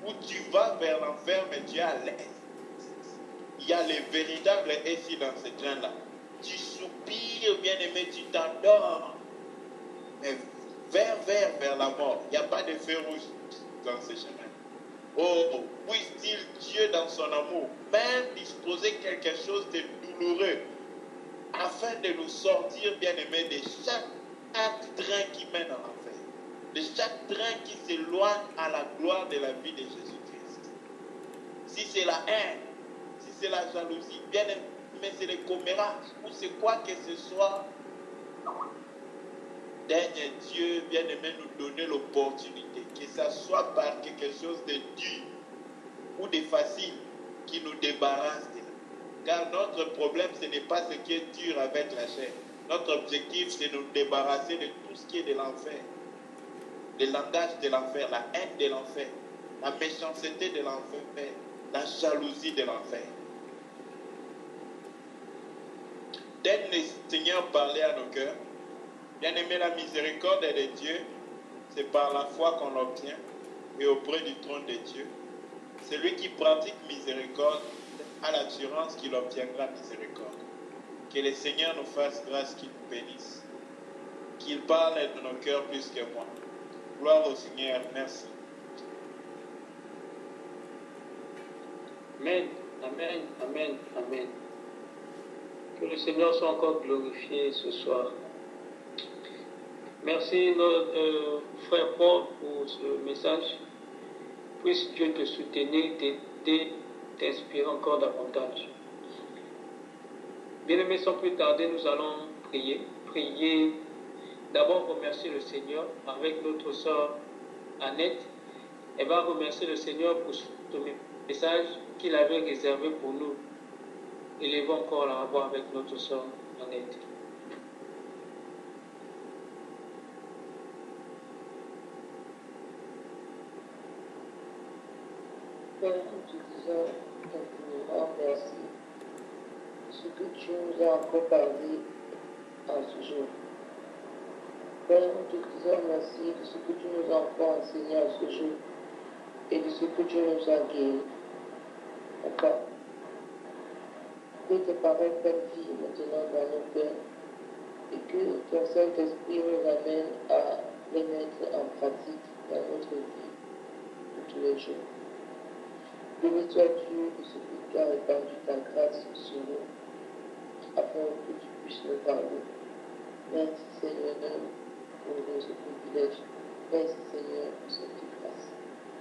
Où tu vas vers l'enfer, mais tu es à l'aise. Il y a les véritables ici dans ce train-là. Tu soupires, bien-aimé, tu t'endors. Mais vers la mort. Il n'y a pas de feu rouge dans ce chemin. Oh, puisse-t-il Dieu dans son amour même disposer quelque chose de douloureux afin de nous sortir, bien-aimés, de chaque train qui mène à l'enfer, de chaque train qui s'éloigne à la gloire de la vie de Jésus-Christ. Si c'est la haine, si c'est la jalousie, bien-aimés, c'est le commérage, ou c'est quoi que ce soit, daigne Dieu, bien-aimé, nous donner l'opportunité, que ça soit par quelque chose de dur ou de facile qui nous débarrasse de là. Car notre problème, ce n'est pas ce qui est dur avec la chair. Notre objectif, c'est de nous débarrasser de tout ce qui est de l'enfer. Le langage de l'enfer, la haine de l'enfer, la méchanceté de l'enfer, la jalousie de l'enfer. Dès que le Seigneur parlait à nos cœurs, bien aimé, la miséricorde de Dieu, c'est par la foi qu'on l'obtient et auprès du trône de Dieu. Celui qui pratique miséricorde a l'assurance qu'il obtiendra miséricorde. Que le Seigneur nous fasse grâce, qu'il nous bénisse. Qu'il parle de nos cœurs plus que moi. Gloire au Seigneur, merci. Amen, amen, amen, amen. Que le Seigneur soit encore glorifié ce soir. Merci notre frère Paul pour ce message. Puisse Dieu te soutenir, t'aider, t'inspirer encore davantage. Bien-aimés, sans plus tarder, nous allons prier. Prier, d'abord remercier le Seigneur avec notre sœur Annette. Elle va remercier le Seigneur pour ce message qu'il avait réservé pour nous. Élevons encore la voix avec notre sœur Annette. Père, nous te disons infiniment merci de ce que tu nous as encore parlé en ce jour. Père, nous te disons merci de ce que tu nous as encore enseigné en ce jour et de ce que tu nous as guéri. Papa, que tes paroles prennent vie maintenant dans nos cœurs et que ton Saint-Esprit nous amène à les mettre en pratique dans notre vie de tous les jours. Béni sois-tu de ce que tu as répandu ta grâce sur nous, afin que tu puisses nous parler. Merci Seigneur pour ce privilège. Merci Seigneur pour cette grâce.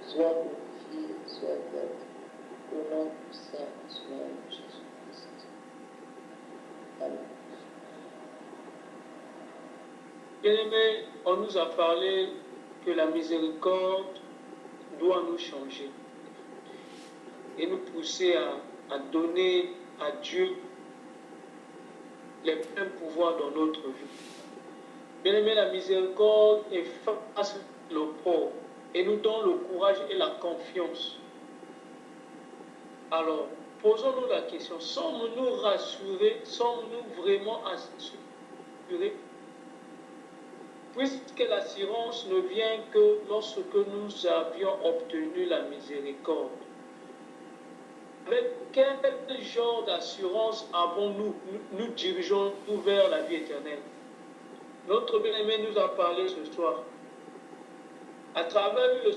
Sois glorifié, sois exalté. Au nom puissant et souverain de Jésus-Christ. Amen. Bien-aimés, on nous a parlé que la miséricorde doit nous changer et nous pousser à donner à Dieu les pleins pouvoirs dans notre vie. Bien-aimés, la miséricorde efface l'opprobre et nous donne le courage et la confiance. Alors, posons-nous la question, sommes-nous rassurés, sommes-nous vraiment assurés? Puisque l'assurance ne vient que lorsque nous avions obtenu la miséricorde. Avec quel genre d'assurance avons-nous, nous dirigeons-nous vers la vie éternelle? Notre bien-aimé nous a parlé ce soir. À travers lui, le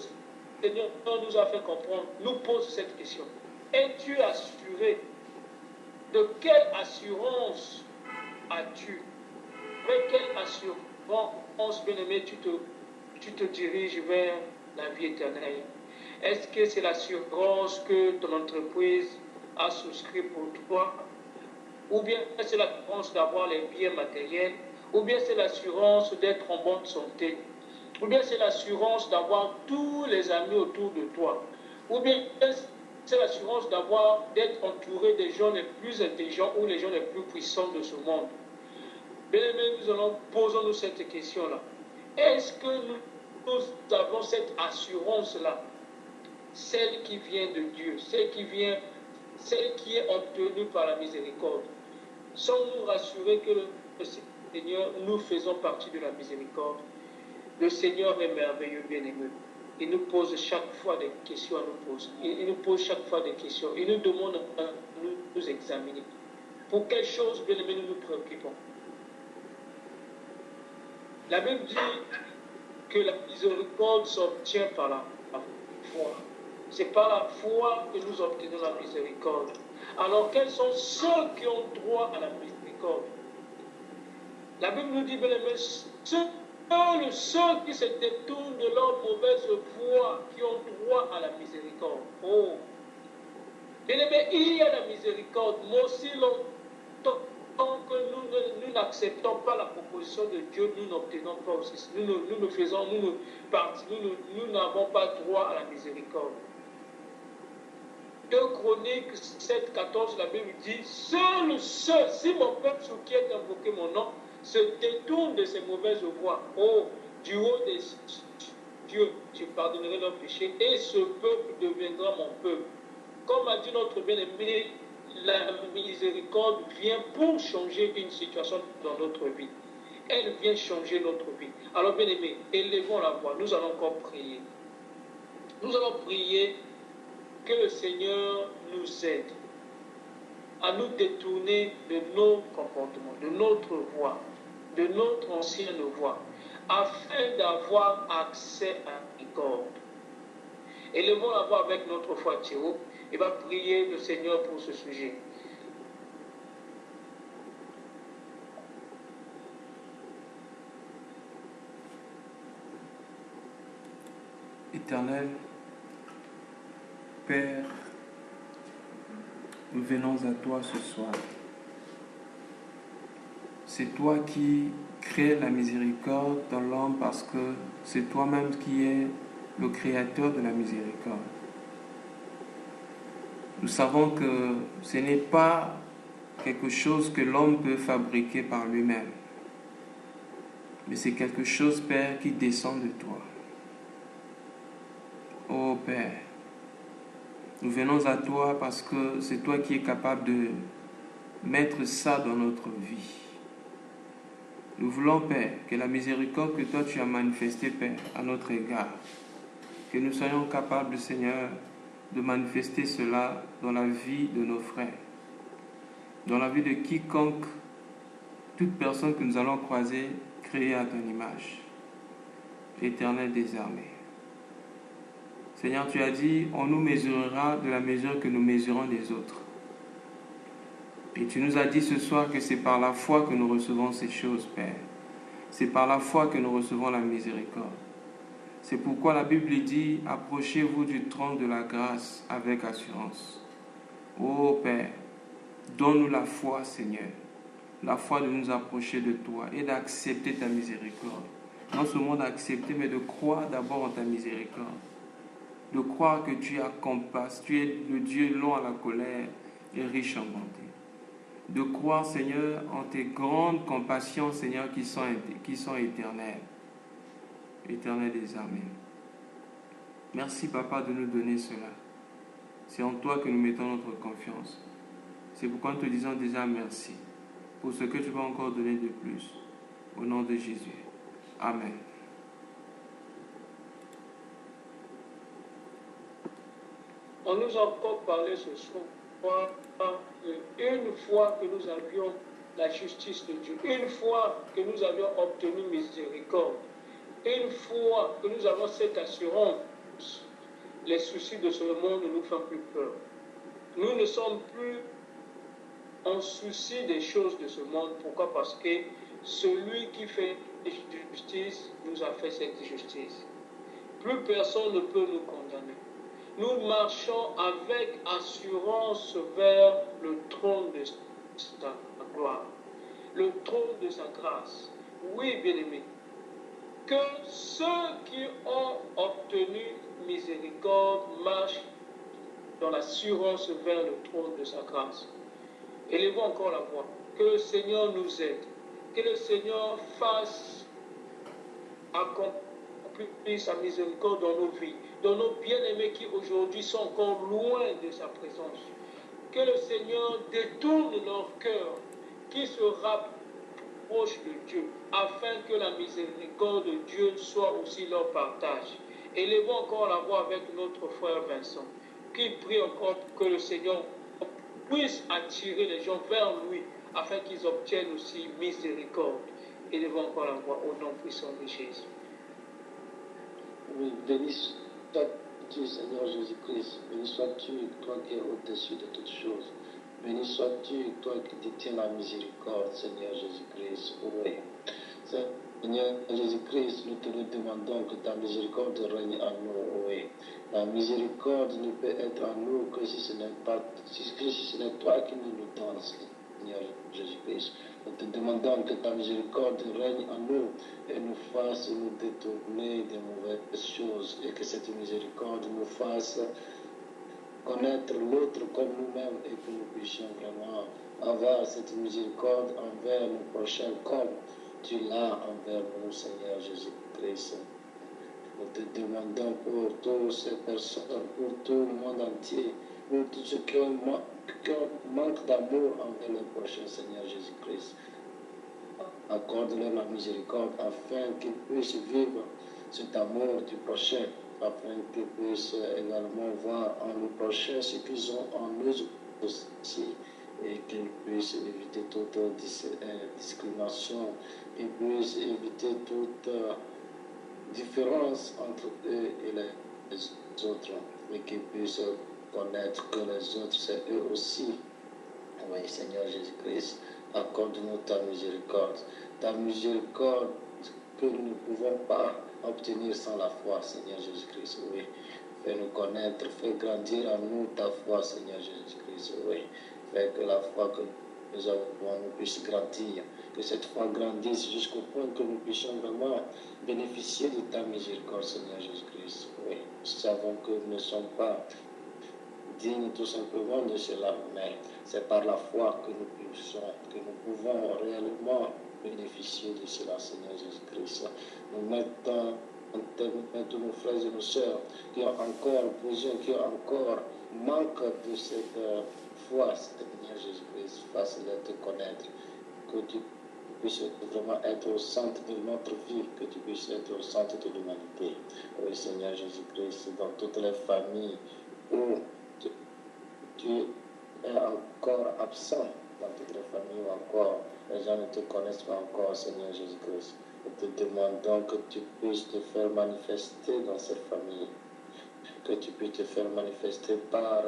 Seigneur nous a fait comprendre, nous pose cette question. Es-tu assuré? De quelle assurance as-tu? Avec quelle assurance, bien-aimé, tu te diriges vers la vie éternelle? Est-ce que c'est l'assurance que ton entreprise a souscrit pour toi? Ou bien c'est l'assurance d'avoir les biens matériels? Ou bien c'est l'assurance d'être en bonne santé? Ou bien c'est l'assurance d'avoir tous les amis autour de toi? Ou bien c'est l'assurance d'être entouré des gens les plus intelligents ou les gens les plus puissants de ce monde? Bien-aimés, posons-nous cette question-là. Est-ce que nous avons cette assurance-là, celle qui vient de Dieu, celle qui est obtenue par la miséricorde? Sommes-nous rassurés que le Seigneur, nous faisons partie de la miséricorde? Le Seigneur est merveilleux, bien-aimé. Il nous pose chaque fois des questions à nous poser. Il nous pose chaque fois des questions. Il nous demande à nous examiner. Pour quelle chose, bien-aimé, nous nous préoccupons? La Bible dit que la miséricorde s'obtient par la foi. C'est par la foi que nous obtenons la miséricorde. Alors, quels sont ceux qui ont droit à la miséricorde? La Bible nous dit, bien aimé, ceux qui se détournent de leur mauvaise voie, qui ont droit à la miséricorde. Oh! Bien aimé, il y a la miséricorde, mais aussi longtemps que nous n'acceptons pas la proposition de Dieu, nous n'obtenons pas aussi. Nous n'avons pas droit à la miséricorde. 2 Chroniques 7,14, la Bible dit, seul, si mon peuple sur qui est invoqué mon nom, se détourne de ses mauvaises voies, oh, du haut des cieux, je pardonnerai leurs péchés, et ce peuple deviendra mon peuple. Comme a dit notre bien-aimé, la miséricorde vient pour changer une situation dans notre vie. Elle vient changer notre vie. Alors, bien-aimés, élevons la voix. Nous allons encore prier. Nous allons prier que le Seigneur nous aide à nous détourner de nos comportements, de notre voie, de notre ancienne voie, afin d'avoir accès à la miséricorde. Élevons la voix avec notre foi, Théo. Il va prier le Seigneur pour ce sujet. Éternel, Père, nous venons à toi ce soir. C'est toi qui crées la miséricorde dans l'homme parce que c'est toi-même qui es le créateur de la miséricorde. Nous savons que ce n'est pas quelque chose que l'homme peut fabriquer par lui-même, mais c'est quelque chose, Père, qui descend de toi. Oh Père, Nous venons à toi parce que c'est toi qui es capable de mettre ça dans notre vie. Nous voulons, Père, que la miséricorde que toi tu as manifestée, Père, à notre égard, que nous soyons capables, Seigneur, de manifester cela dans la vie de nos frères, dans la vie de quiconque, toute personne que nous allons croiser, créée à ton image. Éternel des armées. Seigneur, tu as dit, on nous mesurera de la mesure que nous mesurons des autres. Et tu nous as dit ce soir que c'est par la foi que nous recevons ces choses, Père. C'est par la foi que nous recevons la miséricorde. C'est pourquoi la Bible dit, approchez-vous du trône de la grâce avec assurance. Ô Père, donne-nous la foi, Seigneur, la foi de nous approcher de toi et d'accepter ta miséricorde. Non seulement d'accepter, mais de croire d'abord en ta miséricorde. De croire que tu as compassion, tu es le Dieu lent à la colère et riche en bonté. De croire, Seigneur, en tes grandes compassions, Seigneur, qui sont éternelles. Éternel des armées. Merci, Papa, de nous donner cela. C'est en toi que nous mettons notre confiance. C'est pourquoi nous te disons déjà merci pour ce que tu vas encore donner de plus. Au nom de Jésus. Amen. On nous a encore parlé ce soir, une fois que nous avions la justice de Dieu, une fois que nous avions obtenu miséricorde, une fois que nous avons cette assurance, les soucis de ce monde ne nous font plus peur. Nous ne sommes plus en souci des choses de ce monde. Pourquoi? Parce que celui qui fait justice nous a fait cette justice. Plus personne ne peut nous condamner. Nous marchons avec assurance vers le trône de sa gloire, le trône de sa grâce. Oui, bien-aimés, que ceux qui ont obtenu miséricorde marchent dans l'assurance vers le trône de sa grâce. Élevons encore la voix. Que le Seigneur nous aide. Que le Seigneur fasse accomplir sa miséricorde dans nos vies, dans nos bien-aimés qui aujourd'hui sont encore loin de sa présence. Que le Seigneur détourne leur cœur, qui se rapprochent de Dieu, afin que la miséricorde de Dieu soit aussi leur partage. Élevons encore la voix avec notre frère Vincent, qui prie encore que le Seigneur puisse attirer les gens vers lui, afin qu'ils obtiennent aussi miséricorde. Élevons encore la voix au nom puissant de Jésus. Oui, béni sois-tu, Seigneur Jésus-Christ. Béni sois-tu, toi qui es au-dessus de toutes choses. Béni sois-tu, toi qui détiens la miséricorde, Seigneur Jésus-Christ. Oui. Seigneur Jésus-Christ, nous te demandons que ta miséricorde règne en nous. Oui. La miséricorde ne peut être en nous que si ce n'est toi qui nous le donnes, Seigneur Jésus-Christ. Nous te demandons que ta miséricorde règne en nous et nous fasse nous détourner des mauvaises choses et que cette miséricorde nous fasse connaître l'autre comme nous-mêmes et que nous puissions vraiment avoir cette miséricorde envers nos prochains comme tu l'as envers nous, Seigneur Jésus-Christ. Nous te demandons pour toutes ces personnes, pour tout le monde entier, pour tous ceux qui ont manque d'amour envers le prochain, Seigneur Jésus-Christ. Accorde-leur la miséricorde afin qu'ils puissent vivre cet amour du prochain, afin qu'ils puissent également voir en le prochain ce qu'ils ont en eux aussi, et qu'ils puissent éviter toute discrimination, qu'ils puissent éviter toute différence entre eux et les autres, et qu'ils puissent connaître que les autres, c'est eux aussi. Oui, Seigneur Jésus-Christ, accorde-nous ta miséricorde que nous ne pouvons pas obtenir sans la foi, Seigneur Jésus-Christ. Oui, fais-nous connaître, fais grandir en nous ta foi, Seigneur Jésus-Christ. Oui, fais que la foi que nous avons nous puisse grandir, que cette foi grandisse jusqu'au point que nous puissions vraiment bénéficier de ta miséricorde, Seigneur Jésus-Christ. Oui, nous savons que nous ne sommes pas dignes tout simplement de cela, mais c'est par la foi que nous pouvons réellement bénéficier de cela, Seigneur Jésus-Christ. Nous mettons internet, tous nos frères et nos sœurs qui ont encore besoin, qui ont encore manque de cette foi, Seigneur Jésus-Christ, fasse-les te connaître, que tu puisses vraiment être au centre de notre vie, que tu puisses être au centre de l'humanité. Oui, Seigneur Jésus-Christ, dans toutes les familles où tu es encore absent, dans toutes les familles où encore les gens ne te connaissent pas encore, Seigneur Jésus-Christ. Nous te demandons que tu puisses te faire manifester dans cette famille, que tu puisses te faire manifester par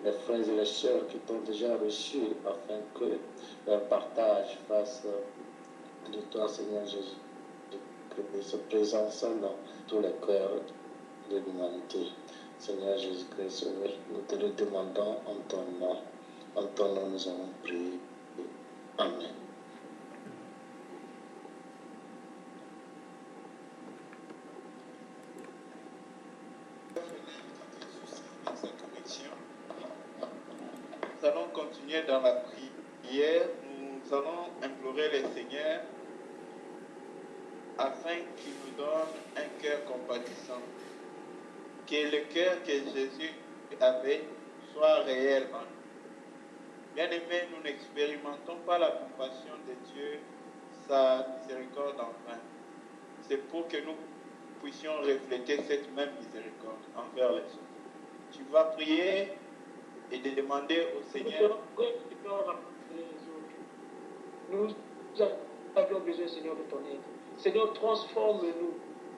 les frères et les sœurs qui t'ont déjà reçu, afin que leur partage fasse de toi, Seigneur Jésus, que se présence dans tous les cœurs de l'humanité. Seigneur Jésus-Christ, oui, nous te le demandons en ton nom. En ton nom, nous avons prié. Amen. Nous allons continuer dans la prière. Nous allons implorer le Seigneur afin qu'il nous donne un cœur compatissant. Que le cœur que Jésus avait soit réel en nous. Bien-aimés, nous n'expérimentons pas la compassion de Dieu, sa miséricorde en vain. C'est pour que nous puissions refléter cette même miséricorde envers les autres. Tu vas prier et de demander au Seigneur. Nous avons besoin, Seigneur, de ton aide. Seigneur, transforme-nous,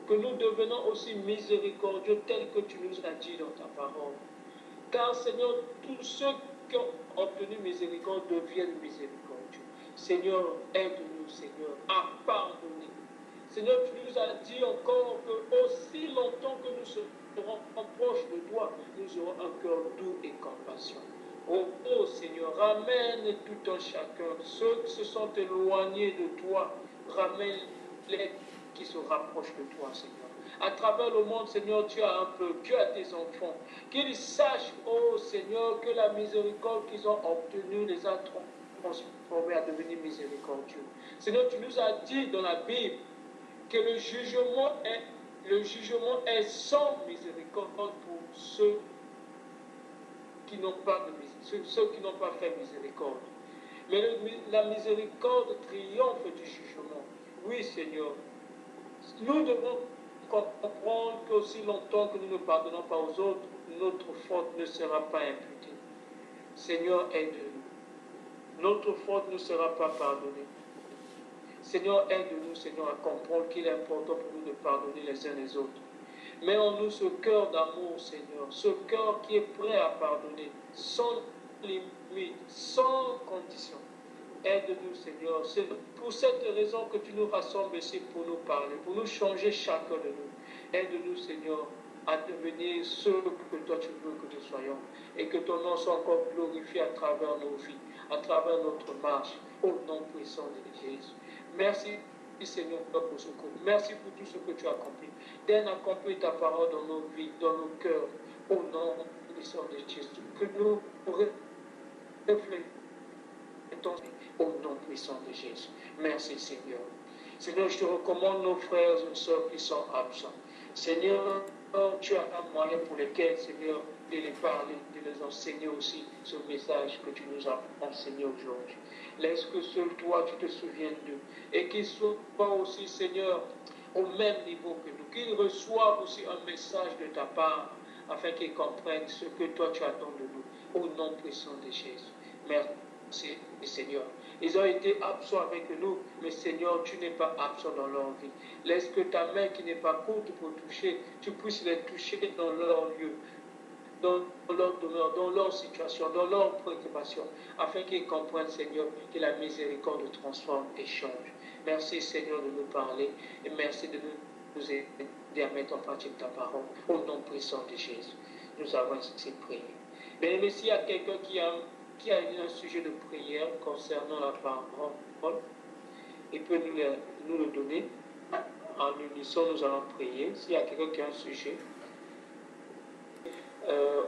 que nous devenons aussi miséricordieux tel que tu nous as dit dans ta parole. Car, Seigneur, tous ceux qui ont obtenu miséricorde deviennent miséricordieux. Seigneur, aide-nous, Seigneur, à pardonner. Seigneur, tu nous as dit encore que aussi longtemps que nous serons proches de toi, nous aurons un cœur doux et compassion. Oh Seigneur, ramène tout un chacun, ceux qui se sont éloignés de toi, ramène-les qui se rapprochent de toi, Seigneur. À travers le monde, Seigneur, tu as un peuple, tu as tes enfants, qu'ils sachent, oh Seigneur, que la miséricorde qu'ils ont obtenue les a transformés à devenir miséricordieux. Seigneur, tu nous as dit dans la Bible que le jugement est sans miséricorde pour ceux qui n'ont pas fait miséricorde. Mais la miséricorde triomphe du jugement. Oui, Seigneur. Nous devons comprendre qu'aussi longtemps que nous ne pardonnons pas aux autres, notre faute ne sera pas imputée. Seigneur, aide-nous. Notre faute ne sera pas pardonnée. Seigneur, aide-nous, Seigneur, à comprendre qu'il est important pour nous de pardonner les uns les autres. Mets en nous ce cœur d'amour, Seigneur, ce cœur qui est prêt à pardonner, sans limite, sans condition. Aide-nous, Seigneur. C'est pour cette raison que tu nous rassembles ici pour nous parler, pour nous changer chacun de nous. Aide-nous, Seigneur, à devenir ceux que toi tu veux que nous soyons, et que ton nom soit encore glorifié à travers nos vies, à travers notre marche, au nom puissant de Jésus. Merci, Seigneur, pour ce coup. Merci pour tout ce que tu as accompli. Donne accomplir ta parole dans nos vies, dans nos cœurs, au nom puissant de Jésus. Que nous reflétons au nom puissant de Jésus. Merci, Seigneur. Seigneur, je te recommande nos frères et sœurs qui sont absents. Seigneur, tu as un moyen pour lesquels, Seigneur, de les parler, de les enseigner aussi ce message que tu nous as enseigné aujourd'hui. Laisse que seul toi, tu te souviennes d'eux et qu'ils soient aussi, Seigneur, au même niveau que nous, qu'ils reçoivent aussi un message de ta part afin qu'ils comprennent ce que toi tu attends de nous, au nom puissant de Jésus. Merci, Seigneur. Ils ont été absents avec nous, mais Seigneur, tu n'es pas absent dans leur vie. Laisse que ta main qui n'est pas courte pour toucher, tu puisses les toucher dans leur lieu, dans leur demeure, dans leur situation, dans leurs préoccupations, afin qu'ils comprennent, Seigneur, que la miséricorde transforme et change. Merci, Seigneur, de nous parler et merci de nous aider à mettre en pratique ta parole au nom puissant de Jésus. Nous avons ainsi prié. Bien, s'il y a quelqu'un qui a un sujet de prière concernant la parole, il peut nous le donner. En unisson, nous allons prier. S'il y a quelqu'un qui a un sujet,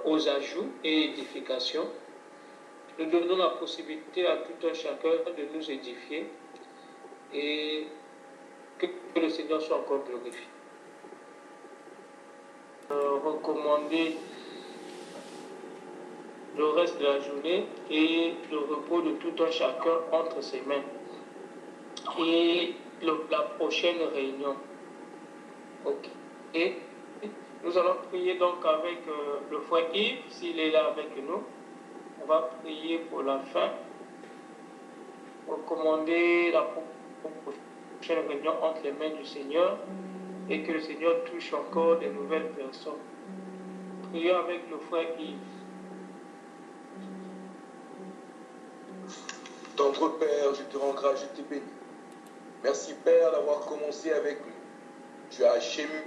aux ajouts et édifications, nous donnons la possibilité à tout un chacun de nous édifier et que le Seigneur soit encore glorifié. recommander le reste de la journée et le repos de tout un chacun entre ses mains. Et la prochaine réunion. Ok. Et nous allons prier donc avec le frère Yves, s'il est là avec nous. On va prier pour la fin. Recommander la prochaine réunion entre les mains du Seigneur et que le Seigneur touche encore de nouvelles personnes. Prions avec le frère Yves. Tendre Père, je te rends grâce, je te bénis. Merci Père d'avoir commencé avec nous. Tu as acheminé